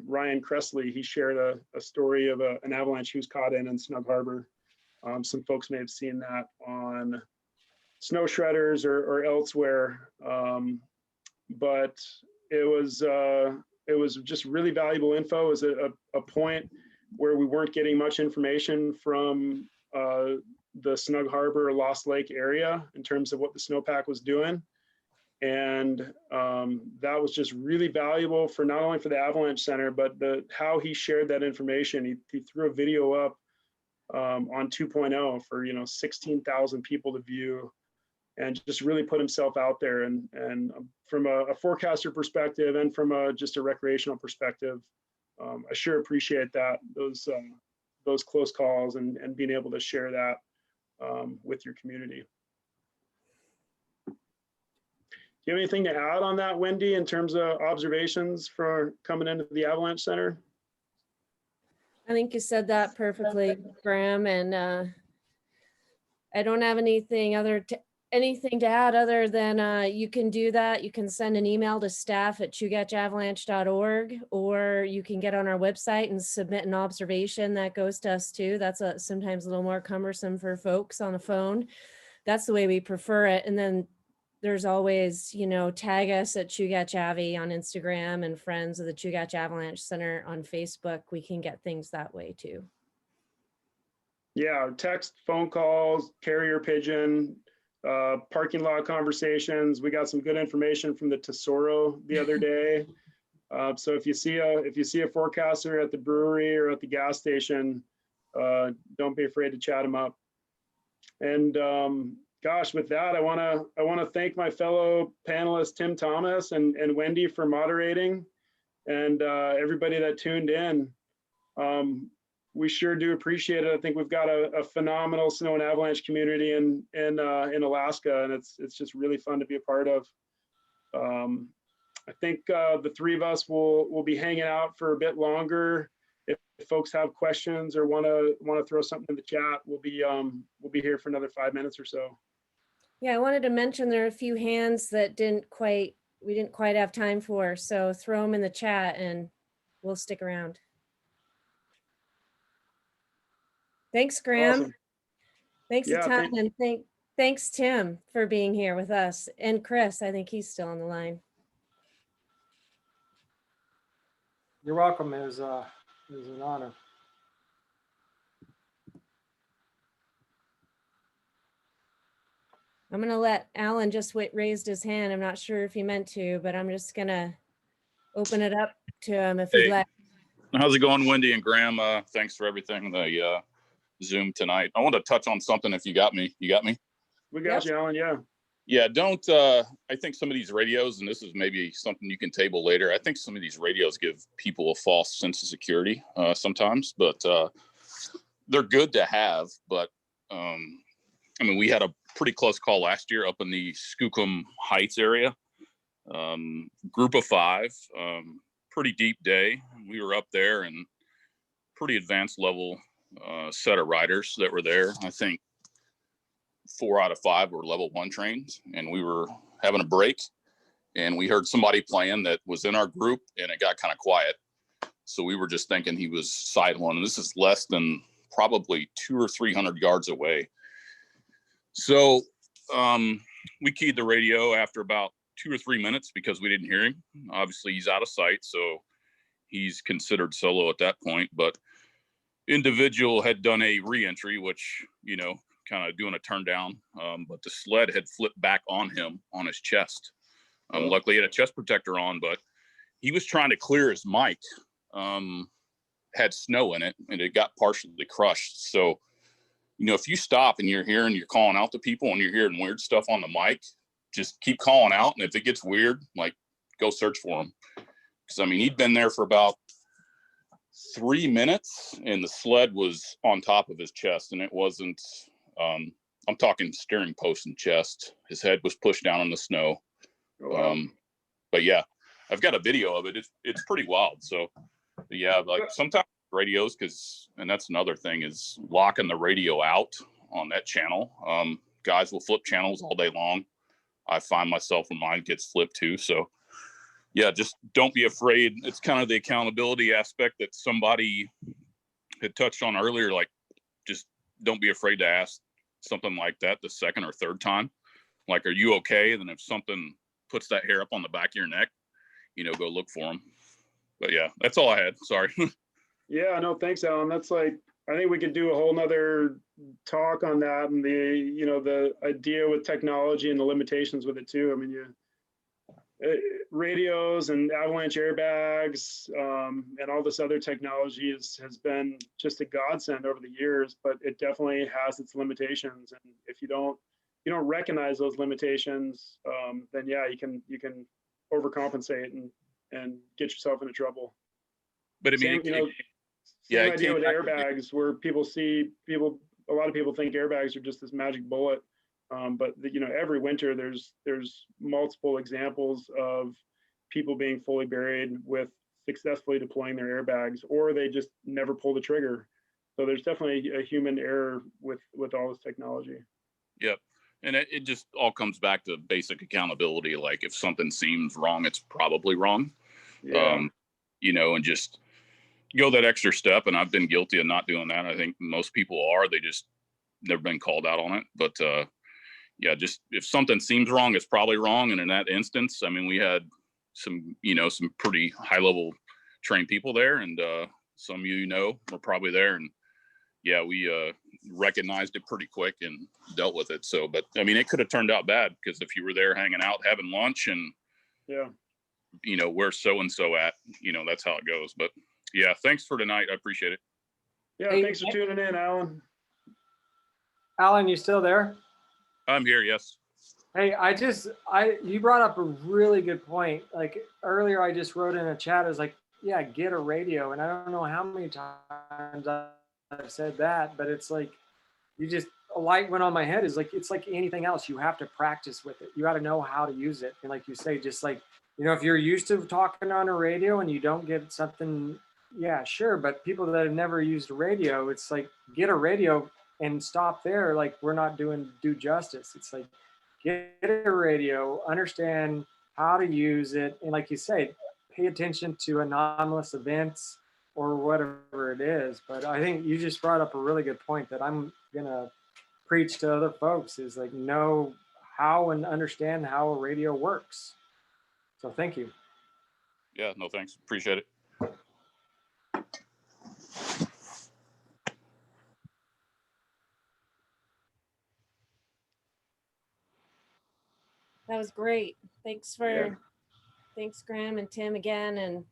Ryan Cressley, he shared a story of an avalanche he was caught in Snug Harbor. Some folks may have seen that on snow shredders or elsewhere, but it was just really valuable info. It was a point where we weren't getting much information from the Snug Harbor or Lost Lake area in terms of what the snowpack was doing. And that was just really valuable for not only for the Avalanche Center, but how he shared that information. He threw a video up on 2.0 for 16,000 people to view, and just really put himself out there. And from a forecaster perspective and from just a recreational perspective, I sure appreciate that, those close calls and being able to share that with your community. Do you have anything to add on that, Wendy, in terms of observations for coming into the Avalanche Center? I think you said that perfectly, Graham, and I don't have anything to add other than you can do that. You can send an email to staff@chugachavalanche.org, or you can get on our website and submit an observation that goes to us too. That's sometimes a little more cumbersome for folks on the phone. That's the way we prefer it. And then there's always, tag us at Chugach Avi on Instagram and Friends of the Chugach Avalanche Center on Facebook. We can get things that way too. Yeah, text, phone calls, carrier pigeon, parking lot conversations. We got some good information from the Tesoro the other day. So if you see a forecaster at the brewery or at the gas station, don't be afraid to chat them up. And gosh, with that, I want to thank my fellow panelists, Tim Thomas and Wendy, for moderating, and everybody that tuned in. We sure do appreciate it. I think we've got a phenomenal snow and avalanche community in Alaska, and it's just really fun to be a part of. I think the three of us will be hanging out for a bit longer. If folks have questions or want to throw something in the chat, we'll be here for another 5 minutes or so. Yeah, I wanted to mention there are a few hands that we didn't quite have time for, so throw them in the chat and we'll stick around. Thanks, Graham. Awesome. Thanks a ton, and thanks Tim for being here with us, and Chris. I think he's still on the line. You're welcome. It was an honor. I'm going to let Alan just raised his hand. I'm not sure if he meant to, but I'm just going to open it up to him if he'd like. How's it going, Wendy and Graham? Thanks for everything, the Zoom tonight. I want to touch on something if you got me. You got me? We got you, Alan. Yeah. Yeah, don't, I think some of these radios, and this is maybe something you can table later, I think some of these radios give people a false sense of security sometimes, but they're good to have. But I mean, we had a pretty close call last year up in the Skookum Heights area, group of 5, pretty deep day. We were up there and pretty advanced level set of riders that were there. I think 4 out of 5 were level 1 trains, and we were having a break and we heard somebody playing that was in our group, and it got kind of quiet. So we were just thinking he was sidling, and this is less than probably 200 or 300 yards away. So we keyed the radio after about 2 or 3 minutes because we didn't hear him. Obviously he's out of sight, so he's considered solo at that point. But individual had done a re-entry, which, you know, kind of doing a turn down, but the sled had flipped back on him on his chest. Luckily he had a chest protector on, but he was trying to clear his mic, had snow in it, and it got partially crushed. So, you know, if you stop and you're calling out to people and you're hearing weird stuff on the mic, just keep calling out. And if it gets weird, like, go search for him. Because I mean, he'd been there for about 3 minutes and the sled was on top of his chest, and it wasn't, I'm talking steering post and chest. His head was pushed down in the snow. But yeah, I've got a video of it. It's pretty wild. So yeah, like sometimes radios, and that's another thing, is locking the radio out on that channel. Guys will flip channels all day long. I find myself when mine gets flipped too. So yeah, just don't be afraid. It's kind of the accountability aspect that somebody had touched on earlier. Like, just don't be afraid to ask something like that the second or third time. Like, are you okay? And then if something puts that hair up on the back of your neck, you know, go look for them. But yeah, that's all I had. Sorry. Yeah, no, thanks, Alan. That's like, I think we could do a whole nother talk on that, and the idea with technology and the limitations with it too. I mean, radios and avalanche airbags, and all this other technology has been just a godsend over the years, but it definitely has its limitations. And if you don't recognize those limitations, then yeah, you can overcompensate and get yourself into trouble. But I mean, same idea with airbags, where a lot of people think airbags are just this magic bullet. But every winter there's multiple examples of people being fully buried with successfully deploying their airbags, or they just never pull the trigger. So there's definitely a human error with all this technology. Yep. And it just all comes back to basic accountability. Like, if something seems wrong, it's probably wrong. Yeah. And just go that extra step. And I've been guilty of not doing that. I think most people are. They just never been called out on it. But yeah, just if something seems wrong, it's probably wrong. And in that instance, I mean, we had some pretty high level trained people there, and some were probably there. And yeah, we recognized it pretty quick and dealt with it. So, but I mean, it could have turned out bad, because if you were there hanging out, having lunch, and yeah, where's so-and-so at, that's how it goes. But yeah, thanks for tonight. I appreciate it. Yeah, thanks for tuning in, Alan. Alan, you still there? I'm here, yes. Hey, you brought up a really good point. Like earlier, I just wrote in a chat, I was like, yeah, get a radio. And I don't know how many times I've said that, but it's like, a light went on my head. Is like, it's like anything else. You have to practice with it. You got to know how to use it. And like you say, just like, if you're used to talking on a radio and you don't get something, yeah, sure. But people that have never used a radio, it's like, get a radio and stop there. Like, we're not doing due justice. It's like, get a radio, understand how to use it. And like you say, pay attention to anomalous events or whatever it is. But I think you just brought up a really good point that I'm going to preach to other folks, is like, know how and understand how a radio works. So thank you. Yeah, no, thanks. Appreciate it. That was great. Thanks, Graham and Tim again. And